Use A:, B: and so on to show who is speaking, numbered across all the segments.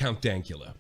A: Count Dankula.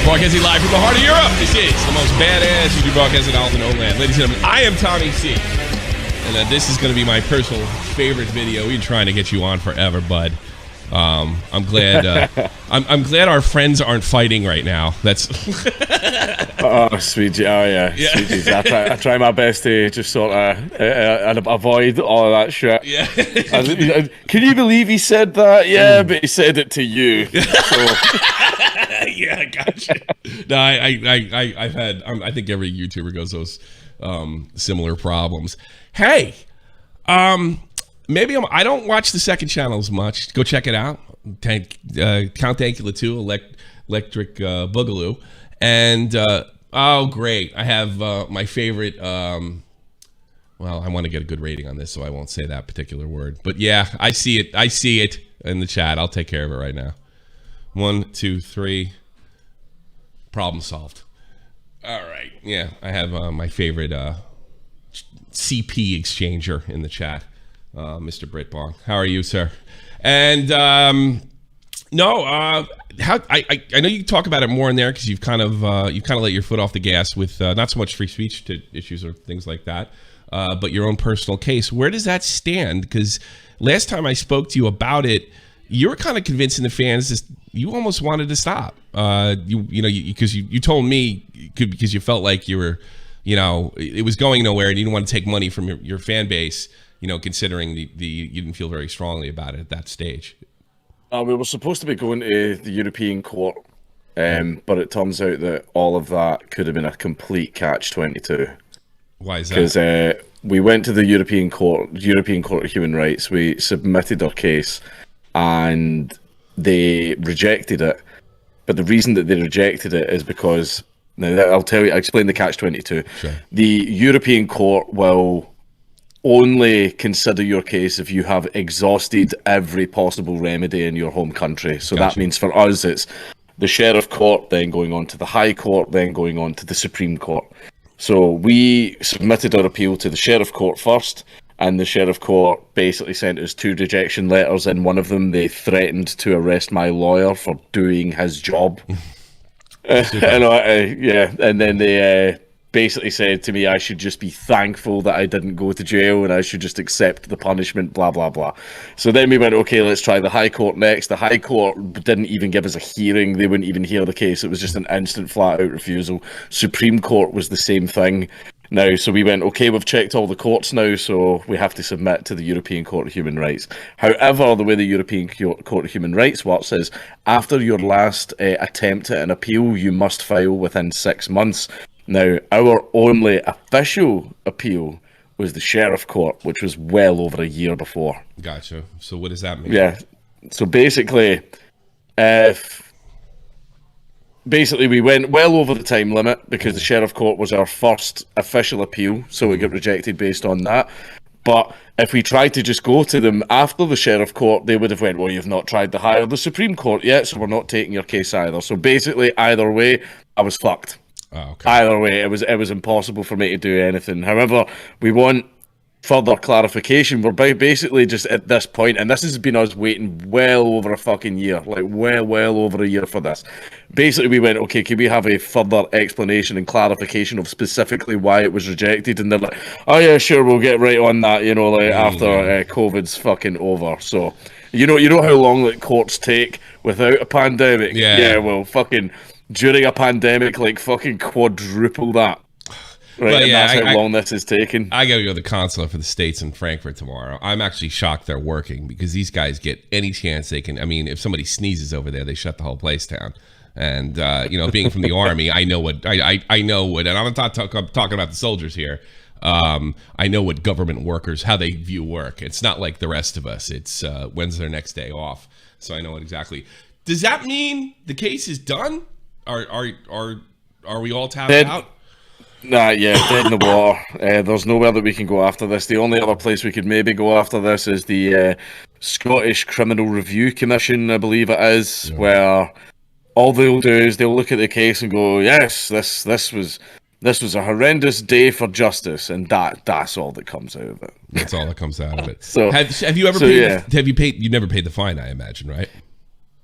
A: Broadcasting live from the heart of Europe. This is the most badass YouTube broadcasting out in the land. Ladies and gentlemen, I am Tommy C. And this is going to be my personal favorite video. We've been trying to get you on forever, bud. I'm glad. I'm glad our friends aren't fighting right now. That's.
B: Oh, sweet. Oh, yeah. Sweet. I try my best to just sort of avoid all of that shit.
A: Yeah.
B: Can you believe he said that? Yeah, but he said it to you. So.
A: Yeah, gotcha. No, I've had. I think every YouTuber goes those similar problems. Hey, maybe I don't watch the second channel as much. Go check it out. Count Dankula 2, Electric Boogaloo, and oh great, I have my favorite. Well, I want to get a good rating on this, so I won't say that particular word. But yeah, I see it. I see it in the chat. I'll take care of it right now. 1, 2, 3. Problem solved. All right. Yeah, I have my favorite CP exchanger in the chat, Mr. Britbong. How are you, sir? And no, how I know you talk about it more in there because you've kind of let your foot off the gas with not so much free speech to issues or things like that, but your own personal case. Where does that stand? Because last time I spoke to you about it, you were kind of convincing the fans you almost wanted to stop. Because you told me because you felt like you were, it was going nowhere and you didn't want to take money from your fan base, considering you didn't feel very strongly about it at that stage.
B: We were supposed to be going to the European court, but it turns out that all of that could have been a complete catch-22.
A: Why is that?
B: Because we went to the European Court of Human Rights. We submitted our case, and they rejected it. But the reason that they rejected it is because, now I'll explain the catch-22.
A: Sure.
B: The European Court will only consider your case if you have exhausted every possible remedy in your home country. So
A: Gotcha.
B: That means for us, it's the Sheriff Court, then going on to the High Court, then going on to the Supreme Court. So we submitted our appeal to the Sheriff Court first, and the Sheriff Court basically sent us 2 rejection letters. In one of them, they threatened to arrest my lawyer for doing his job. And then they basically said to me I should just be thankful that I didn't go to jail and I should just accept the punishment, blah, blah, blah. So then we went, okay, let's try the High Court next. The High Court didn't even give us a hearing. They wouldn't even hear the case. It was just an instant flat-out refusal. Supreme Court was the same thing. Now, so we went, okay, we've checked all the courts now, so we have to submit to the European Court of Human Rights. However, the way the European Court of Human Rights works is after your last attempt at an appeal, you must file within 6 months. Now, our only official appeal was the Sheriff Court, which was well over a year before.
A: Gotcha. So what does that mean?
B: Yeah. So basically, we went well over the time limit because the Sheriff Court was our first official appeal, so it got rejected based on that. But if we tried to just go to them after the Sheriff Court, they would have went, well, you've not tried the High or the Supreme Court yet, so we're not taking your case either. So basically, either way, I was fucked.
A: Oh, okay.
B: Either way, it was impossible for me to do anything. However, we want further clarification. We're basically just at this point, and this has been us waiting well over a fucking year, like well over a year for this. Basically, we went, okay, can we have a further explanation and clarification of specifically why it was rejected? And they're like, oh yeah, sure, we'll get right on that, after COVID's fucking over. So, you know how long that courts take without a pandemic?
A: Yeah,
B: well, fucking during a pandemic, like fucking quadruple that. Right,
A: well,
B: and
A: yeah,
B: that's how long this is taking.
A: I got to go to the consulate for the States in Frankfurt tomorrow. I'm actually shocked they're working because these guys get any chance they can. I mean, if somebody sneezes over there, they shut the whole place down. And, being from the Army, I know what, I know what, and I'm not talking about the soldiers here. I know what government workers, how they view work. It's not like the rest of us. It's when's their next day off. So I know it exactly. does that mean the case is done? Are we all tapped out?
B: Nah, yeah, dead in the water. There's nowhere that we can go after this. The only other place we could maybe go after this is the Scottish Criminal Review Commission, I believe it is, where all they'll do is they'll look at the case and go, yes, this was a horrendous day for justice, and that's all that comes out of it.
A: That's all that comes out of it.
B: So
A: have you ever paid? Yeah. Have you paid? You never paid the fine, I imagine, right?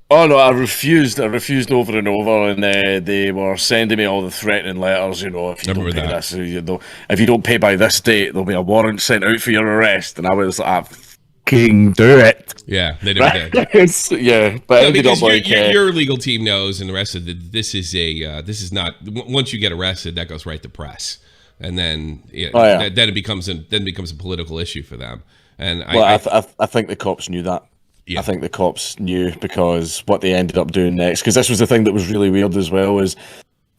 B: Oh no, I refused over and over, and they were sending me all the threatening letters. You know, if you don't pay this, if you don't pay by this date, there'll be a warrant sent out for your arrest. And I was like, "Fucking do it!"
A: Yeah, they never did.
B: Yeah, but
A: no, because your legal team knows, and the rest of this is not. Once you get arrested, that goes right to press, and then then it becomes a political issue for them. And
B: I think the cops knew that. Yeah. I think the cops knew, because what they ended up doing next, because this was the thing that was really weird as well, is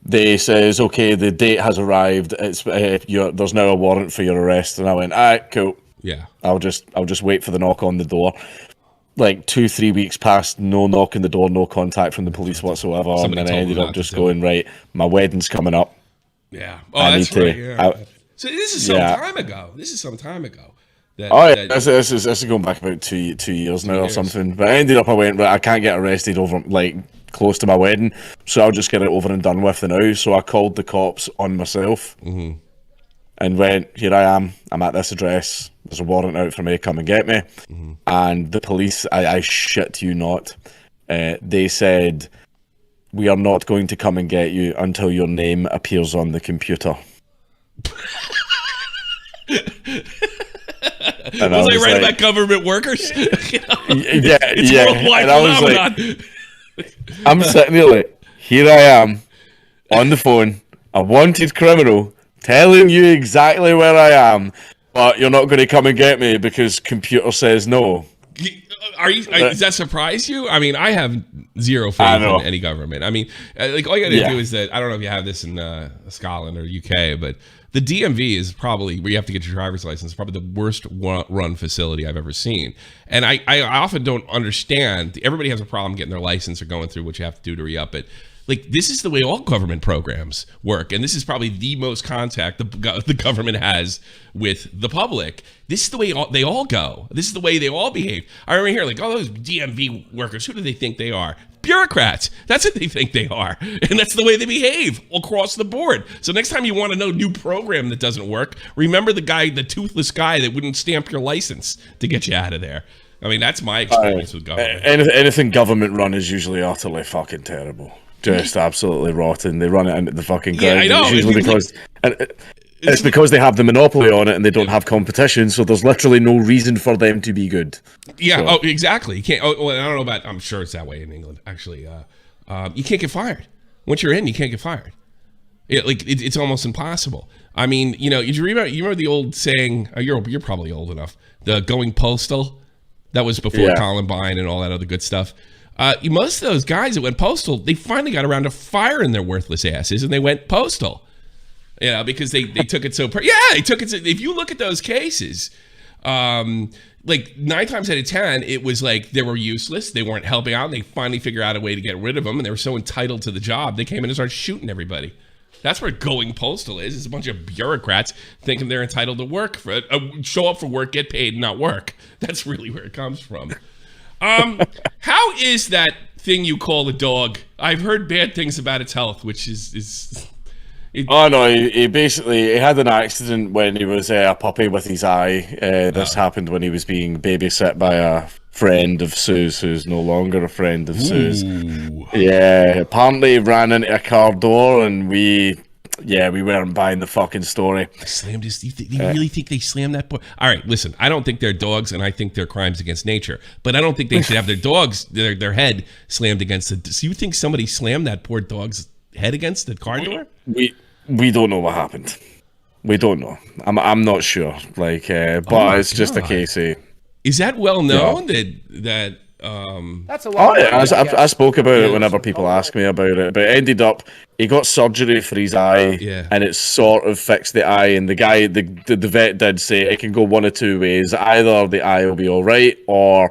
B: they says, okay, the date has arrived, it's there's now a warrant for your arrest, and I went, all right, cool.
A: Yeah.
B: I'll just wait for the knock on the door. Like 2-3 weeks passed, no knock on the door, no contact from the police whatsoever, and then I ended up just going, right, my wedding's coming up.
A: Yeah. Oh, that's right. Yeah. So this is some time ago.
B: This is going back about two years now or something. But I went, right, I can't get arrested over like close to my wedding, so I'll just get it over and done with now. So I called the cops on myself and went, here I am, I'm at this address, there's a warrant out for me, come and get me. And the police, I shit you not, they said, we are not going to come and get you until your name appears on the computer.
A: And was I right about government workers? It's
B: worldwide and I was like, I'm sitting there like, here I am on the phone, a wanted criminal, telling you exactly where I am, but you're not going to come and get me because computer says no.
A: Does that surprise you? I mean, I have zero faith in any government. I mean, like all you got to do is that, I don't know if you have this in Scotland or UK, but the DMV is probably, where you have to get your driver's license, probably the worst run facility I've ever seen. And I often don't understand. Everybody has a problem getting their license or going through what you have to do to re-up it. Like, this is the way all government programs work, and this is probably the most contact the government has with the public. This is the way they all go. This is the way they all behave. I remember hearing, like, oh, those DMV workers, who do they think they are? Bureaucrats. That's what they think they are. And that's the way they behave across the board. So next time you want to know new program that doesn't work, remember the toothless guy that wouldn't stamp your license to get you out of there. I mean, that's my experience with government.
B: Anything government run is usually utterly fucking terrible. Just absolutely rotten. They run it into the fucking ground.
A: Yeah, I know.
B: It's usually it's because they have the monopoly on it and they don't have competition, so there's literally no reason for them to be good.
A: Yeah, so. Exactly. You can't. I don't know about. I'm sure it's that way in England. Actually, you can't get fired. Once you're in, you can't get fired. It's almost impossible. I mean, you remember the old saying? You're probably old enough. The going postal. That was before Columbine and all that other good stuff. Most of those guys that went postal, they finally got around to firing their worthless asses, and they went postal. Because they took it so. They took it. If you look at those cases, like 9 times out of 10, it was like they were useless. They weren't helping out. And they finally figured out a way to get rid of them, and they were so entitled to the job, they came in and started shooting everybody. That's where going postal is. It's a bunch of bureaucrats thinking they're entitled to work show up for work, get paid, and not work. That's really where it comes from. How is that thing you call a dog? I've heard bad things about its health, which is
B: Oh no, he had an accident when he was a puppy with his eye. This happened when he was being babysit by a friend of Sue's, who's no longer a friend of Sue's. Yeah, apparently he ran into a car door, and we weren't buying the fucking story.
A: Slammed his. You really think they slammed that boy? All right, listen. I don't think they're dogs, and I think they're crimes against nature. But I don't think they should have their dogs, their head slammed against the. So you think somebody slammed that poor dog's head against the car door?
B: We don't know what happened. We don't know. I'm not sure. But it's just a case of.
A: Is that well known that
C: That's a lot.
B: Oh yeah, I spoke about it whenever people ask me about it. But it ended up he got surgery for his eye, and it sort of fixed the eye. And the guy, the vet did say it can go one of two ways. Either the eye will be all right, or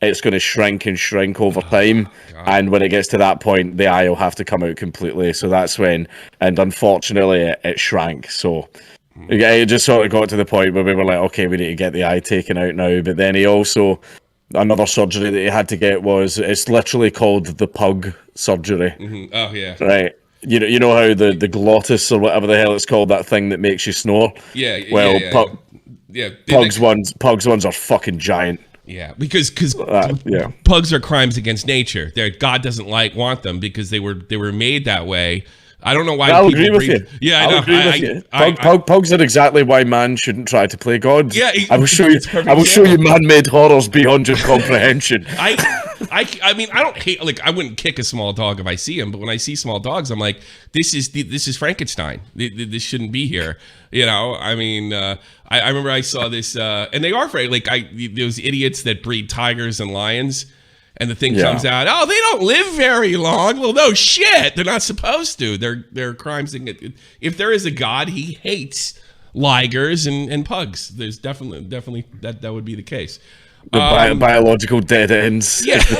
B: it's going to shrink and shrink over time. And when it gets to that point, the eye will have to come out completely. So that's when, and unfortunately, it shrank. So it just sort of got to the point where we were like, okay, we need to get the eye taken out now. But then he also, another surgery that he had to get was, it's literally called the pug surgery.
A: Mm-hmm. Oh, yeah.
B: Right. You know how the glottis or whatever the hell it's called, that thing that makes you snore?
A: Yeah.
B: Well,
A: Pugs
B: ones are fucking giant.
A: Yeah, because
B: yeah.
A: Pugs are crimes against nature. God doesn't want them because they were made that way. I don't know why.
B: I'll agree with you.
A: Yeah, I
B: know. Pugs are exactly why man shouldn't try to play God.
A: Yeah,
B: I will show you man-made horrors beyond your comprehension.
A: I mean, I don't hate, like, I wouldn't kick a small dog if I see him, but when I see small dogs, I'm like, this is Frankenstein. This shouldn't be here. You know, I mean, I remember I saw this, and they are afraid, like, those idiots that breed tigers and lions. And the thing comes out, oh, they don't live very long. Well, no shit. They're not supposed to. They're crimes. If there is a God, he hates ligers and pugs. There's definitely that would be the case.
B: Biological dead ends.
A: Yeah.
B: Is the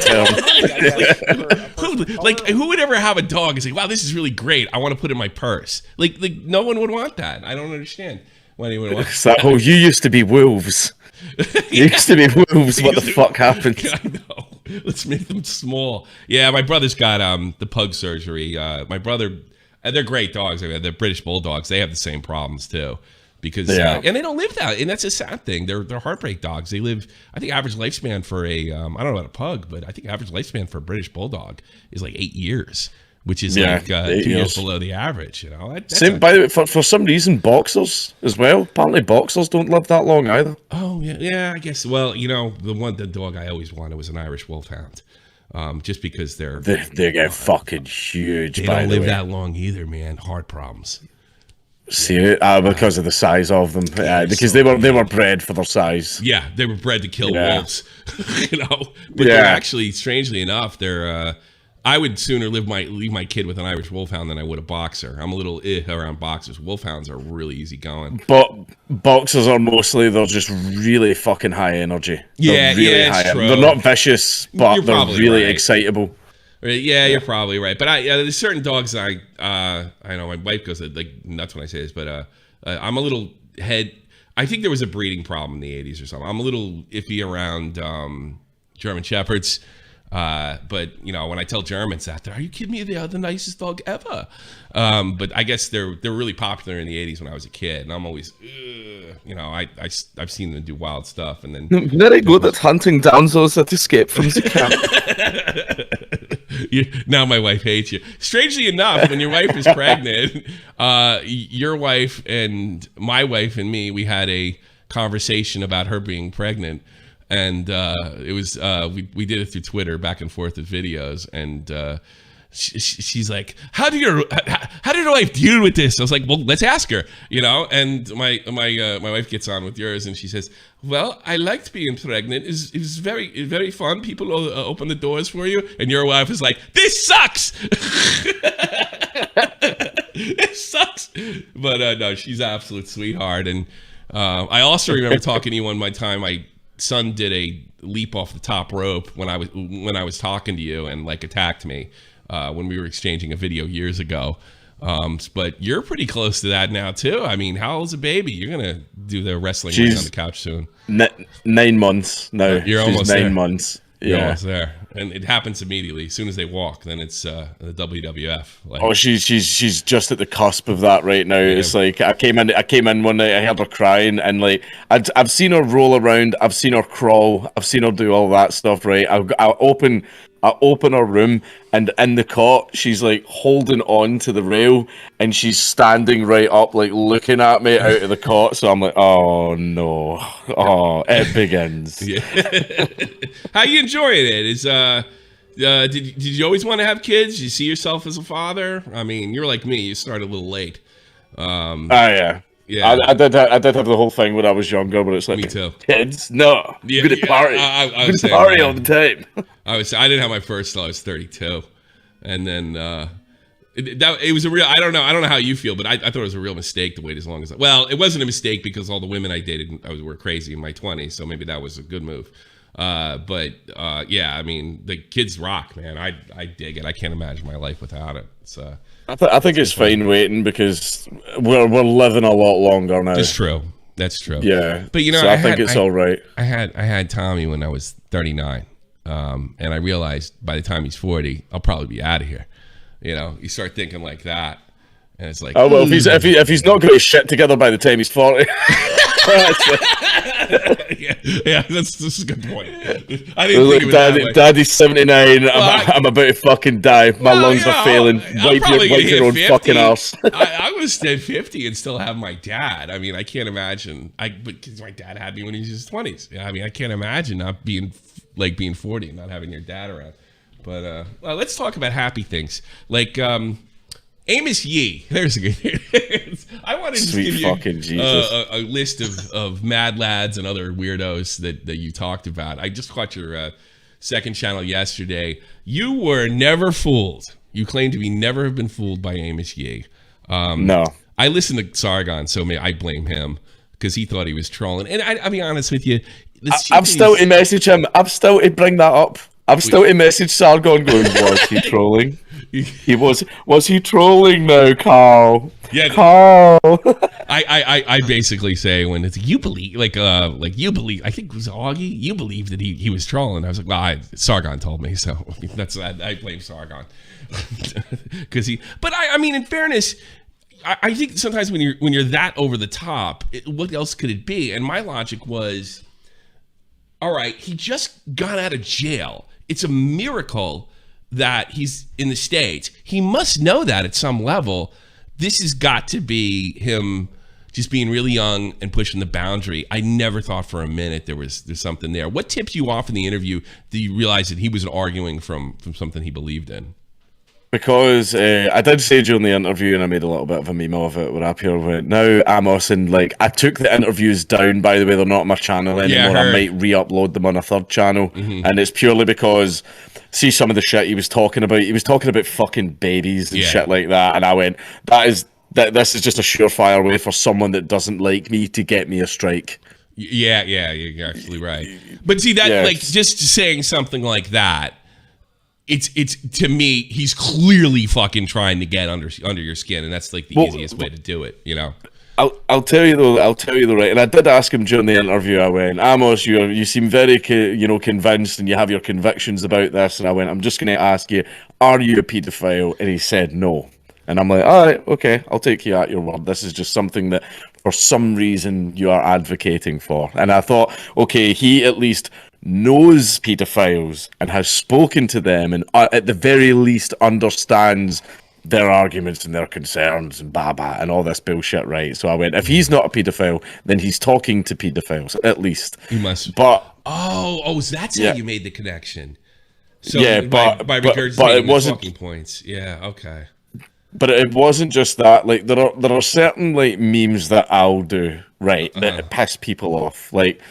A: term. Who would ever have a dog and say, wow, this is really great. I want to put it in my purse. Like no one would want that. I don't understand why anyone would want that.
B: Oh, you used to be wolves. You used to be wolves. What the fuck happened?
A: I know. Let's make them small. Yeah, my brother's got the pug surgery. My brother, they're great dogs. They're British bulldogs. They have the same problems too, because and they don't live that. And that's a sad thing. They're heartbreak dogs. They live. I think average lifespan for a I don't know about a pug, but I think average lifespan for a British bulldog is like 8 years, which is like 2 years below the average. You know.
B: Same. By the way, for some reason, boxers as well. Apparently, boxers don't live that long either.
A: Oh yeah. I guess. Well, you know, the dog I always wanted was an Irish Wolfhound, just because they
B: get fucking huge.
A: They don't live that long either, man. Heart problems.
B: See, because of the size of them. Because they were bred for their size.
A: Yeah, they were bred to kill wolves. You know, but they're actually, strangely enough, they're. I would sooner leave my kid with an Irish Wolfhound than I would a boxer. I'm a little around boxers. Wolfhounds are really easy going.
B: But boxers are they're just really fucking high energy. They're really high. True. They're not vicious, but they're really excitable.
A: Yeah, you're probably right. But there's certain dogs I know my wife goes like nuts when I say this, but I'm a little I think there was a breeding problem in the 80s or something. I'm a little iffy around German Shepherds. But you know, when I tell Germans that, are you kidding me? They are the nicest dog ever. But I guess they're really popular in the 80s when I was a kid, and I'm always, you know, I've seen them do wild stuff, and then
B: very good at hunting down those that escape from the camp.
A: Now my wife hates you. Strangely enough, when your wife was pregnant, your wife and my wife and me, we had a conversation about her being pregnant. And it was we did it through Twitter, back and forth with videos, and she's like, "How did your wife deal with this?" I was like, "Well, let's ask her," you know. And my wife gets on with yours, and she says, "Well, I liked being pregnant. It was very, very fun. People open the doors for you." And your wife is like, "This sucks." It sucks. But no, she's an absolute sweetheart. And I also remember talking to you one time. My son did a leap off the top rope when I was talking to you and like attacked me when we were exchanging a video years ago. But you're pretty close to that now too. I mean, how old's a baby? You're gonna do the wrestling on the couch soon.
B: 9 months now.
A: You're almost
B: 9 months.
A: You're almost there, and it happens immediately. As soon as they walk, then it's the WWF. Like,
B: she's just at the cusp of that right now. Yeah. It's like I came in one night, I heard her crying, and like I've seen her roll around, I've seen her crawl, I've seen her do all that stuff. Right, I open her room, and in the cot, she's like holding on to the rail, and she's standing right up, like looking at me out of the cot. So I'm like, oh no, it begins.
A: Yeah. How you enjoying it? Did you always want to have kids? Did you see yourself as a father? I mean, you're like me. You started a little late.
B: Yeah. I did have the whole thing when I was younger, but it's like,
A: me too.
B: Kids, no.
A: Yeah,
B: I'm gonna party.
A: I was
B: party all the time.
A: I didn't have my first till I was 32, and then it was a real. I don't know how you feel, but I thought it was a real mistake to wait as long as. Well, it wasn't a mistake because all the women I dated were crazy in my 20s, so maybe that was a good move. Yeah, I mean, the kids rock, man. I dig it. I can't imagine my life without it. It's
B: I think it's fine waiting because we're living a lot longer now.
A: That's true. That's true.
B: Yeah,
A: but you know,
B: so I think it's all right.
A: I had Tommy when I was 39, and I realized by the time he's 40, I'll probably be out of here. You know, you start thinking like that, and it's like,
B: oh well, if he's not got his shit together by the time he's 40.
A: yeah, that's a good point. I didn't think of it that way.
B: Daddy's 79. I'm about to fucking die. My lungs are failing. Wipe your own fucking arse.
A: I was at 50 and still have my dad. I mean, I can't imagine. Because my dad had me when he was in his 20s. I mean, I can't imagine not being 40 and not having your dad around. But well, let's talk about happy things. Like Amos Yee. There's a good. I want to just give you a list of mad lads and other weirdos that you talked about. I just caught your second channel yesterday. You were never fooled. You claim to be never have been fooled by Amos Yee.
B: No.
A: I listened to Sargon, so I blame him because he thought he was trolling. And I'll be honest with you.
B: I've still to message him. I've still to bring that up. I've still to message Sargon going, was he trolling? He was he trolling now, Carl?
A: Yeah,
B: Carl.
A: I basically say when it's you believe you believe, I think it was Augie, you believe that he was trolling. I was like, well, Sargon told me, so that's I blame Sargon because But I mean, in fairness, I think sometimes when you're that over the top, what else could it be? And my logic was, all right, he just got out of jail. It's a miracle that he's in the States. He must know that at some level. This has got to be him just being really young and pushing the boundary. I never thought for a minute there's something there. What tipped you off in the interview that you realized that he was arguing from something he believed in?
B: Because I did say during the interview, and I made a little bit of a meme of it, where up here went, now Amos, and I took the interviews down, by the way, they're not on my channel anymore. I might re-upload them on a third channel. And it's purely because, see some of the shit he was talking about. He was talking about fucking babies and shit like that. And I went, this is just a surefire way for someone that doesn't like me to get me a strike.
A: Yeah, you're actually right. But see, that just saying something like that, it's to me, he's clearly fucking trying to get under your skin, and that's the easiest way to do it, you know.
B: I'll tell you though, right, and I did ask him during the interview. I went, Amos, you seem very convinced, and you have your convictions about this. And I went, I'm just going to ask you, are you a paedophile? And he said no. And I'm like, all right, okay, I'll take you at your word. This is just something that for some reason you are advocating for. And I thought, okay, he at least knows pedophiles and has spoken to them, and at the very least understands their arguments and their concerns and and all this bullshit, right? So I went, if he's not a pedophile, then he's talking to pedophiles, at least.
A: He must.
B: But
A: so that's how you made the connection. So
B: yeah,
A: by regurgitating the talking points. Yeah, okay.
B: But it wasn't just that. Like there are certain memes that I'll do, right, that piss people off. Like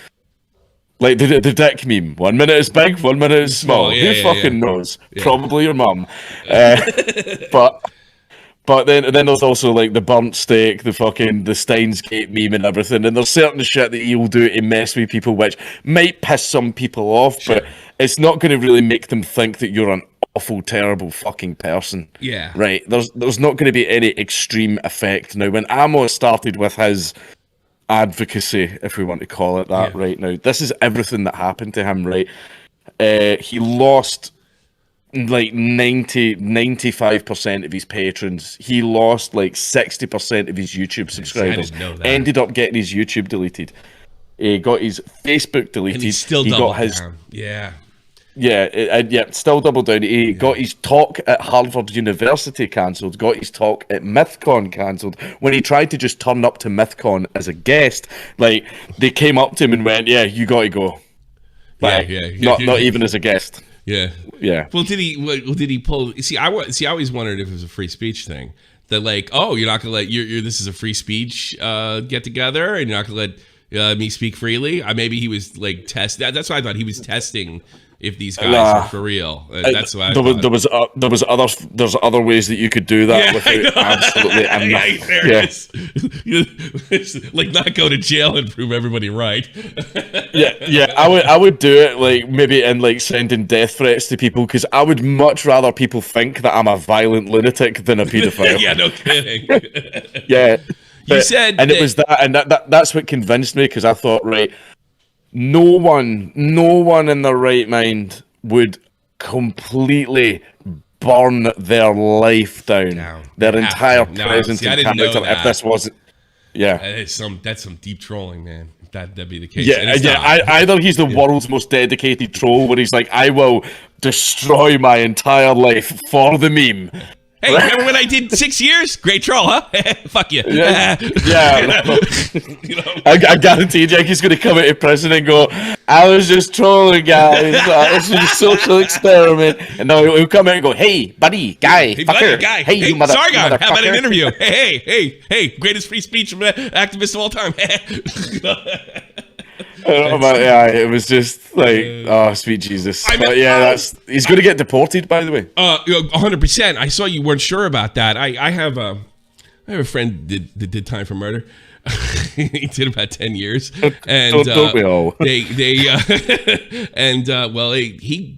B: the dick meme. 1 minute it's big, 1 minute it's small. Who fucking knows? Yeah. Probably your mum. But then there's also the burnt steak, the Steins Gate meme and everything. And there's certain shit that you'll do to mess with people, which might piss some people off, but it's not going to really make them think that you're an awful, terrible fucking person.
A: Yeah.
B: Right. There's not going to be any extreme effect. Now, when Amos started with his advocacy, if we want to call it that, right now, this is everything that happened to him, right? He lost 95% of his patrons. He lost 60% of his YouTube subscribers.
A: I didn't know that.
B: Ended up getting his YouTube deleted. He got his Facebook deleted.
A: And he's still doubled down.
B: Yeah, still double down. He got his talk at Harvard University cancelled, got his talk at MythCon cancelled. When he tried to just turn up to MythCon as a guest, they came up to him and went, yeah, you got to go. Not even as a guest.
A: Yeah. Well, did he pull? See, I always wondered if it was a free speech thing. That you're not gonna let this is a free speech get together, and you're not gonna let me speak freely. Maybe he was test. That's why I thought he was testing if these guys are for real. That's what
B: there's other ways that you could do that without absolutely
A: like not go to jail and prove everybody right.
B: I would do it like maybe in like sending death threats to people, because I would much rather people think that I'm a violent lunatic than a pedophile.
A: Yeah, no kidding.
B: You said, and it was that, and that's what convinced me, because I thought, right, no one in their right mind would completely burn their life down, their entire presence and character if this wasn't. Yeah,
A: that's some deep trolling, man. That'd be the case.
B: Either he's the world's most dedicated troll, where he's like, I will destroy my entire life for the meme.
A: Hey, remember when I did 6 years? Great troll, huh? Fuck you.
B: Yeah. I guarantee Jackie's going to come out of prison and go, I was just trolling, guys. This is a social experiment. And now he'll come out and go, hey, buddy, guy, fucker.
A: Guy. Hey, you sorry, guy. How about an interview? Hey, greatest free speech activist of all time.
B: It was just like, sweet Jesus. He's going to get deported, by the way.
A: 100%. I saw you weren't sure about that. I have a friend that did time for murder. He did about 10 years, and
B: don't we all?
A: He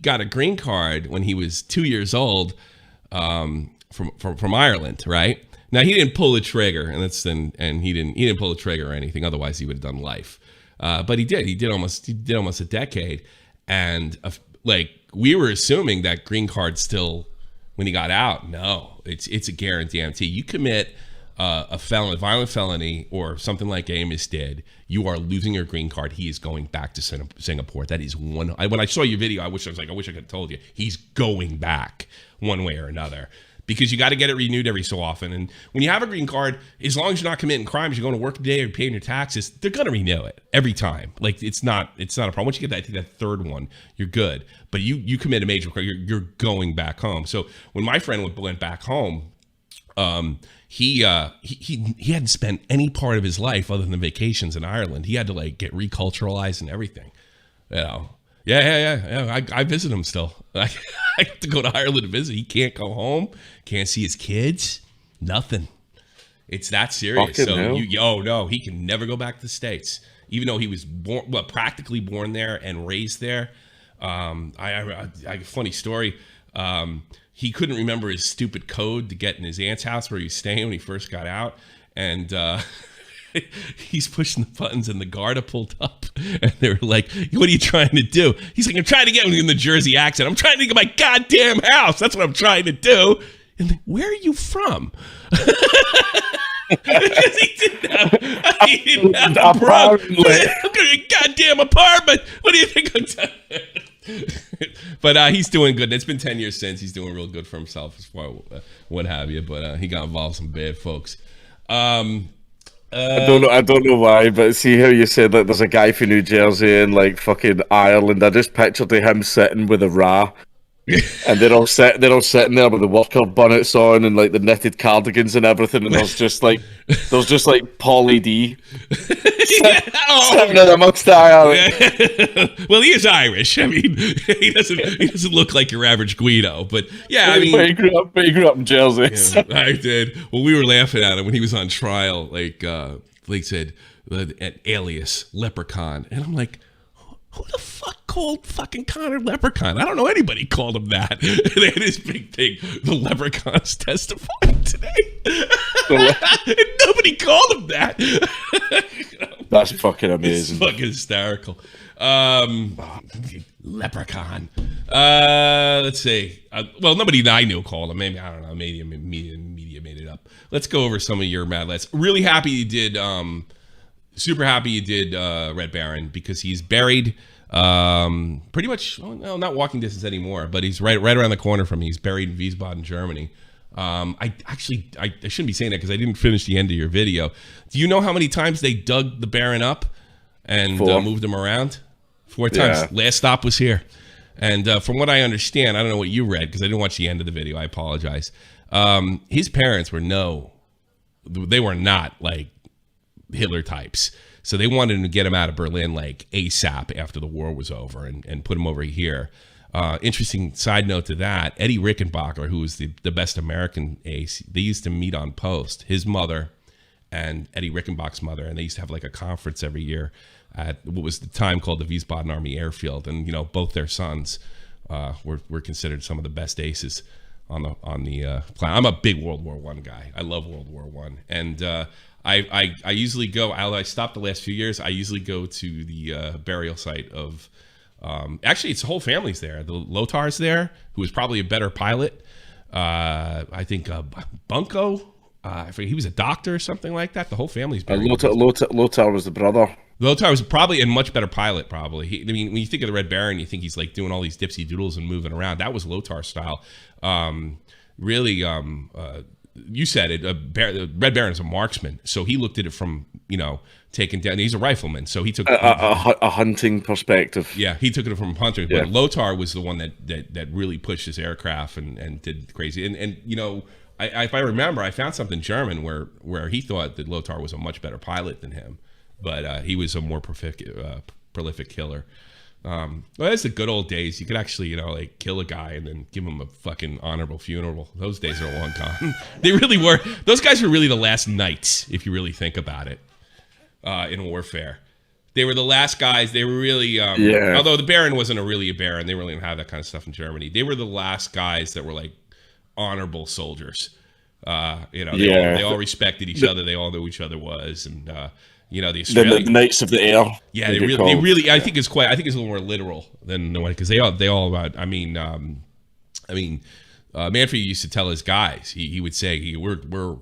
A: got a green card when he was 2 years old, from Ireland, right? Now he didn't pull the trigger, and he didn't pull the trigger or anything. Otherwise, he would have done life. But he did almost a decade, and we were assuming that green card still when he got out. No, it's a guarantee. You commit a violent felony, or something like Amos did, you are losing your green card. He is going back to Singapore. That is one. When I saw your video, I wish I could have told you he's going back one way or another. Because you got to get it renewed every so often. And when you have a green card, as long as you're not committing crimes, you're going to work today or paying your taxes, they're going to renew it every time. Like, it's not a problem. Once you get that third one, you're good. But you commit a major crime, you're going back home. So when my friend went back home, he hadn't spent any part of his life other than vacations in Ireland. He had to get reculturalized and everything. Yeah. I visit him still. I have to go to Ireland to visit. He can't go home. Can't see his kids. Nothing. It's that serious. No, he can never go back to the States, even though he was practically born there and raised there. I funny story. He couldn't remember his stupid code to get in his aunt's house where he was staying when he first got out, and he's pushing the buttons and the guard pulled up, and they were like, what are you trying to do? He's like, I'm trying to get in the Jersey accent. I'm trying to get my goddamn house. That's what I'm trying to do. And like, where are you from? Because he didn't have a problem. I'm going to a goddamn apartment. What do you think I'm doing? But he's doing good. It's been 10 years since. He's doing real good for himself, as far what have you. But he got involved with some bad folks.
B: I don't know why, but see how you said that there's a guy from New Jersey and fucking Ireland. I just pictured him sitting with a Ra, and they're all sitting there with the worker bonnets on and the knitted cardigans and everything, and there's just Pauly D sitting in amongst the Ireland.
A: Well, he is Irish. I mean, he doesn't look like your average Guido, but yeah, I mean,
B: but he grew up in Jersey.
A: Yeah, I did. Well, we were laughing at him when he was on trial. Like said, an alias Leprechaun, and I'm like, who the fuck called fucking Connor Leprechaun? I don't know anybody called him that. They had this big thing. The Leprechaun's testifying today. And nobody called him that.
B: That's fucking amazing.
A: It's fucking hysterical. Leprechaun. Let's see. Well, nobody that I knew called him. Maybe, I don't know. Maybe media made it up. Let's go over some of your Mad Lads. Really happy you did. Super happy you did Red Baron, because he's buried pretty much, well, not walking distance anymore, but he's right around the corner from me. He's buried in Wiesbaden, Germany. I shouldn't be saying that because I didn't finish the end of your video. Do you know how many times they dug the Baron up and moved him around? 4 times. Yeah. Last stop was here. And from what I understand, I don't know what you read because I didn't watch the end of the video. I apologize. His parents were they were not Hitler types. So they wanted to get him out of Berlin ASAP after the war was over and put him over here. Interesting side note to that, Eddie Rickenbacker, who was the best American ace, they used to meet on post, his mother and Eddie Rickenbach's mother, and they used to have like a conference every year at what was the time called the Wiesbaden Army Airfield. And, you know, both their sons were considered some of the best aces on the planet. I'm a big World War I guy. I love World War I. And I usually go, I stopped the last few years, I usually go to the burial site of, actually it's the whole family's there. The Lothar's there, who was probably a better pilot. I think Bunko, I forget, he was a doctor or something like that. The whole family's buried.
B: Lothar was the brother.
A: Lothar was probably a much better pilot, probably. I mean, when you think of the Red Baron, you think he's like doing all these dipsy doodles and moving around. That was Lothar style. Really, you said it, the Red Baron is a marksman. So he looked at it from, you know, taking down, he's a rifleman. So he took
B: a hunting perspective.
A: Yeah, he took it from hunting.
B: Yeah.
A: But Lothar was the one that really pushed his aircraft and did crazy. And you know, if I remember, I found something German where he thought that Lothar was a much better pilot than him. But he was a more prolific killer. Well, that's the good old days. You could actually, you know, like kill a guy and then give him a fucking honorable funeral. Those days are long gone. They really were. Those guys were really the last knights, if you really think about it, in warfare. They were the last guys. They were really, although the Baron wasn't really a Baron. They really didn't have that kind of stuff in Germany. They were the last guys that were like honorable soldiers. You know, they all respected each other. They all knew who each other was. And, you know, the
B: Knights of the Air.
A: Yeah, they really. I think it's a little more literal than the one, because they all. I mean, Manfred used to tell his guys. He would say, we're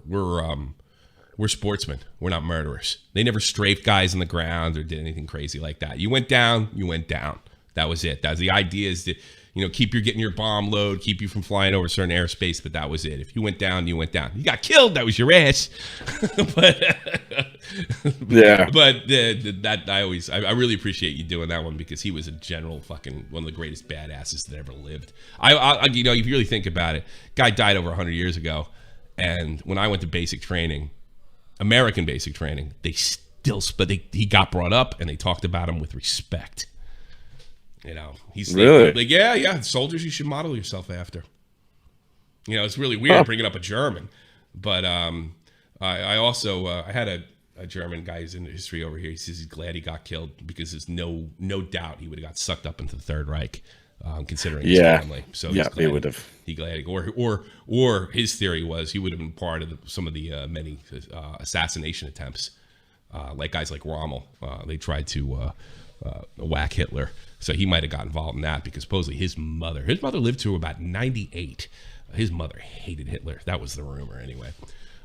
A: sportsmen. We're not murderers. They never strafed guys on the ground or did anything crazy like that. You went down. You went down. That was it. That's the idea, is to, you know, keep getting your bomb load, keep you from flying over certain airspace, but that was it. If you went down, you went down. You got killed, that was your ass. But that I really appreciate you doing that one, because he was a general fucking one of the greatest badasses that ever lived. I you know, if you really think about it, guy died over 100 years ago, and when I went to basic training, American basic training, he got brought up and they talked about him with respect. You know, he's
B: really
A: like, yeah, soldiers you should model yourself after. You know, it's really weird bringing up a German, but I also I had a German guy who's in history over here. He says he's glad he got killed, because there's no doubt he would have got sucked up into the Third Reich, considering his family. So
B: he would have.
A: He glad, or his theory was he would have been part of some of the many assassination attempts, like guys like Rommel. They tried to whack Hitler. So he might have got involved in that, because supposedly his mother lived to about 98. His mother hated Hitler. That was the rumor anyway.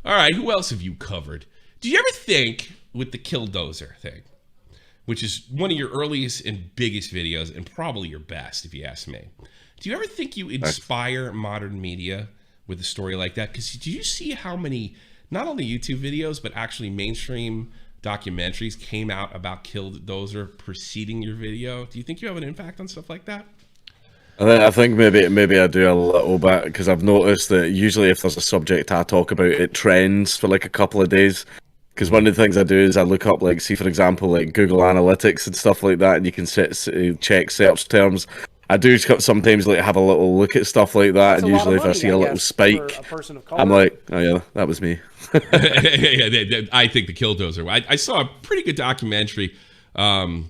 A: All right, who else have you covered? Do you ever think with the Killdozer thing, which is one of your earliest and biggest videos, and probably your best, if you ask me, do you ever think you inspire modern media with a story like that? Because do you see how many, not only YouTube videos, but actually mainstream documentaries came out about Killdozer preceding your video? Do you think you have an impact on stuff like that?
B: I think maybe I do a little bit, because I've noticed that usually if there's a subject I talk about, it trends for like a couple of days. Because one of the things I do is I look up, like, see, for example, like Google Analytics and stuff like that, and you can check search terms. I do sometimes like have a little look at stuff like that, and usually if I see a little spike, I'm like, oh yeah, that was me.
A: I think the Killdozer. I saw a pretty good documentary, although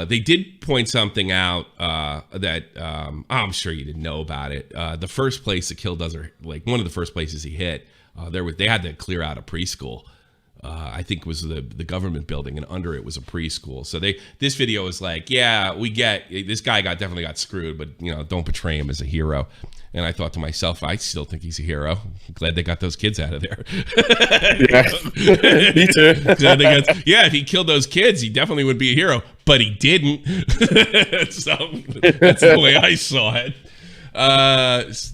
A: they did point something out that I'm sure you didn't know about it. The first place the Killdozer, like one of the first places he hit, they had to clear out a preschool. I think it was the government building, and under it was a preschool. So this video is like, yeah, we get this guy definitely got screwed, but you know, don't portray him as a hero. And I thought to myself, I still think he's a hero. I'm glad they got those kids out of there.
B: Me too.
A: Yeah, if he killed those kids, he definitely would be a hero, but he didn't. So that's the way I saw it.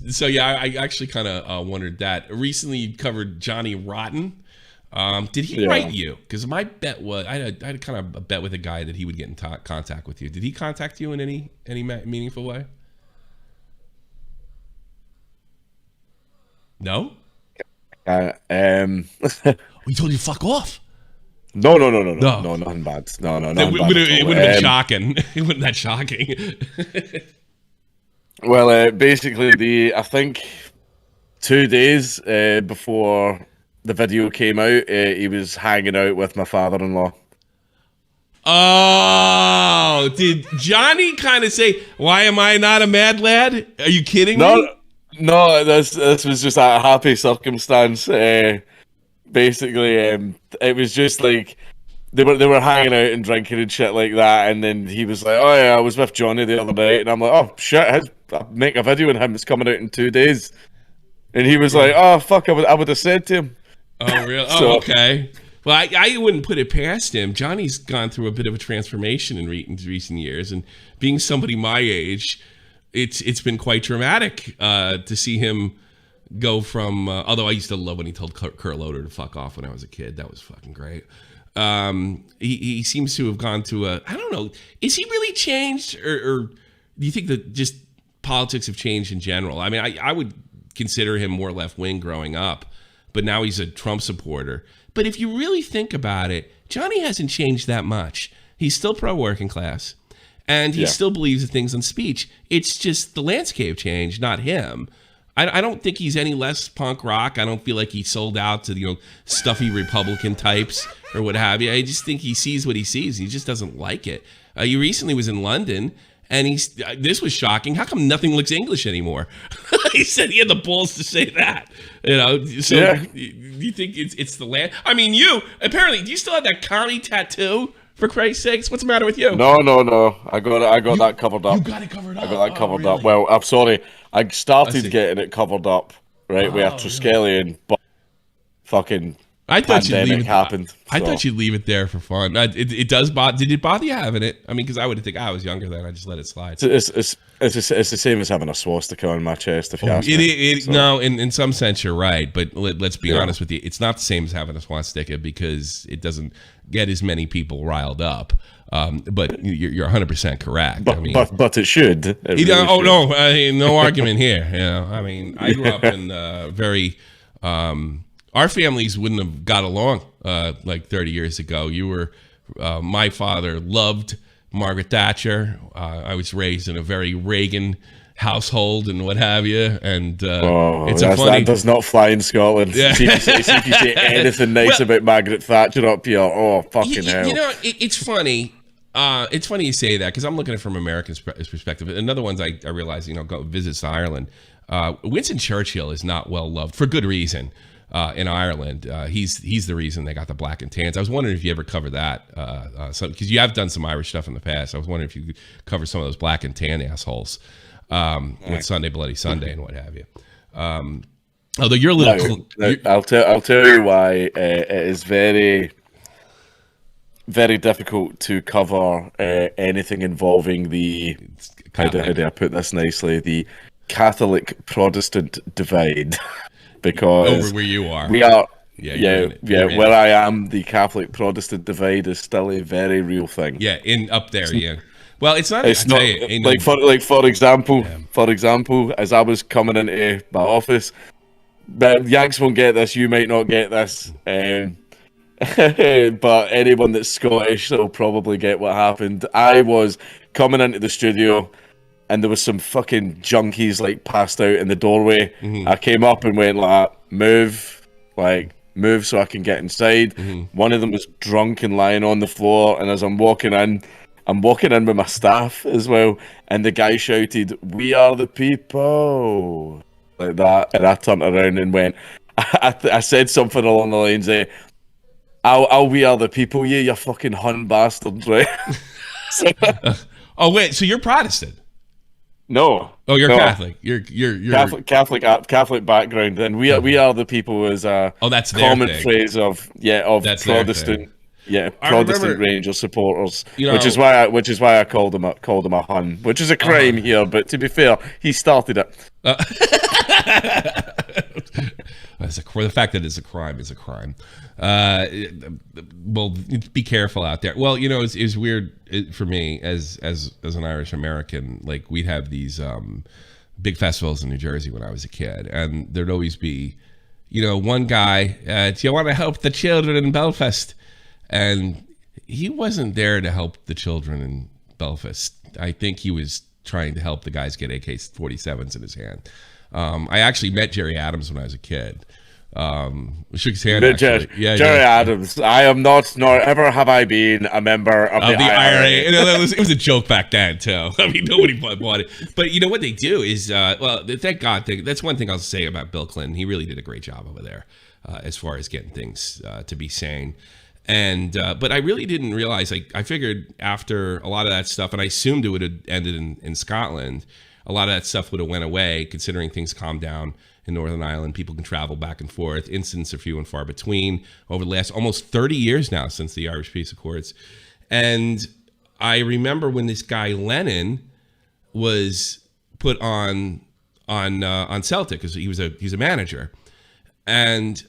A: So yeah, I actually kind of wondered that. Recently, you covered Johnny Rotten. Did he write you? Because my bet was I had kind of a bet with a guy that he would get in contact with you. Did he contact you in any meaningful way? No.
B: We
A: told you to fuck off.
B: No, nothing bad. No, nothing bad.
A: It would have been shocking. It wasn't that shocking.
B: Well, basically, I think 2 days before the video came out, he was hanging out with my father-in-law.
A: Oh, did Johnny kind of say, "Why am I not a mad lad"? Are you kidding me?
B: No, this was just a happy circumstance. Basically, it was just like they were hanging out and drinking and shit like that, and then he was like, "Oh yeah, I was with Johnny the other night," and I'm like, "Oh shit, I'll make a video on him. It's coming out in 2 days," and he was like, "Oh fuck, I would have said to him."
A: Oh really? Oh okay. Well, I wouldn't put it past him. Johnny's gone through a bit of a transformation in recent years, and being somebody my age, it's been quite dramatic to see him go from. Although I used to love when he told Kurt Loder to fuck off when I was a kid. That was fucking great. He seems to have gone to I don't know. Is he really changed, or do you think that just politics have changed in general? I mean, I would consider him more left wing growing up, but now he's a Trump supporter. But if you really think about it, Johnny hasn't changed that much. He's still pro-working class, and he still believes in things on speech. It's just the landscape changed, not him. I don't think he's any less punk rock. I don't feel like he sold out to stuffy Republican types or what have you. I just think he sees what he sees. He just doesn't like it. He recently was in London, and this was shocking. How come nothing looks English anymore? He said he had the balls to say that. So you think it's the land? I mean, apparently, do you still have that Connie tattoo? For Christ's sakes, what's the matter with you?
B: No. I got that covered up.
A: You got it covered up.
B: I got that covered up. Well, I'm sorry. I started getting it covered up, right? We had Triskelion, but fucking pandemic happened.
A: I thought you'd leave it there for fun. It does bother. Did it bother you having it? I mean, because I would think I was younger then. I just let it slide.
B: It's the same as having a swastika on my chest. If you ask me.
A: No, in some sense you're right, but let's be honest with you. It's not the same as having a swastika because it doesn't get as many people riled up. But you're 100% correct.
B: But it should. It really should.
A: No, no argument here. I mean, I grew up in very. Our families wouldn't have got along like 30 years ago. My father loved Margaret Thatcher. I was raised in a very Reagan household and what have you. And that does not fly in Scotland.
B: Yeah. If you say anything nice about Margaret Thatcher up here, fucking hell.
A: It's funny. It's funny you say that because I'm looking at it from American perspective. Another ones I realize, go visits to Ireland. Winston Churchill is not well loved for good reason. In Ireland, he's the reason they got the black and tans. I was wondering if you ever covered that, because you have done some Irish stuff in the past. I was wondering if you could cover some of those black and tan assholes with Sunday Bloody Sunday and what have you. Although you're a little,
B: I'll tell you why it is very, very difficult to cover anything involving the how do I put this nicely, the Catholic Protestant divide. Because
A: over where you are,
B: we are, where I am, the Catholic Protestant divide is still a very real thing.
A: Yeah, up there, yeah. Well, it's not.
B: For example, as I was coming into my office, but Yanks won't get this. You might not get this, but anyone that's Scottish will probably get what happened. I was coming into the studio, and there was some fucking junkies passed out in the doorway. Mm-hmm. I came up and went move so I can get inside. Mm-hmm. One of them was drunk and lying on the floor, and as I'm walking in with my staff as well, and the guy shouted, "We are the people," like that, and I turned around and went, I said something along the lines of, I'll we are the people, you fucking Hun bastards, right?
A: Oh wait, so you're Protestant?
B: No.
A: Oh, you're Catholic. You're
B: Catholic background, and we are the people as a
A: that's
B: common phrase of that's Protestant. Yeah, Protestant Ranger supporters, which is why I called him a Hun, which is a crime here. But to be fair, he started it.
A: The fact that it's a crime is a crime. Well, be careful out there. Well, it's weird for me as an Irish American. We'd have these big festivals in New Jersey when I was a kid, and there'd always be, one guy. Do you want to help the children in Belfast? and he wasn't there to help the children in Belfast. I think he was trying to help the guys get AK-47s in his hand. I actually met Jerry Adams when I was a kid. Shook his hand. Actually.
B: Jerry Adams. I am not, nor ever have I been a member of the IRA.
A: It was a joke back then too. I mean, nobody bought it. But you know what they do is, well, thank God. That's one thing I'll say about Bill Clinton. He really did a great job over there as far as getting things to be sane. And but I really didn't realize. Like, I figured after a lot of that stuff, and I assumed it would have ended in Scotland. A lot of that stuff would have went away, considering things calmed down in Northern Ireland. People can travel back and forth. Incidents are few and far between over the last almost 30 years now since the Irish Peace Accords. And I remember when this guy Lennon was put on Celtic, because he's a manager, and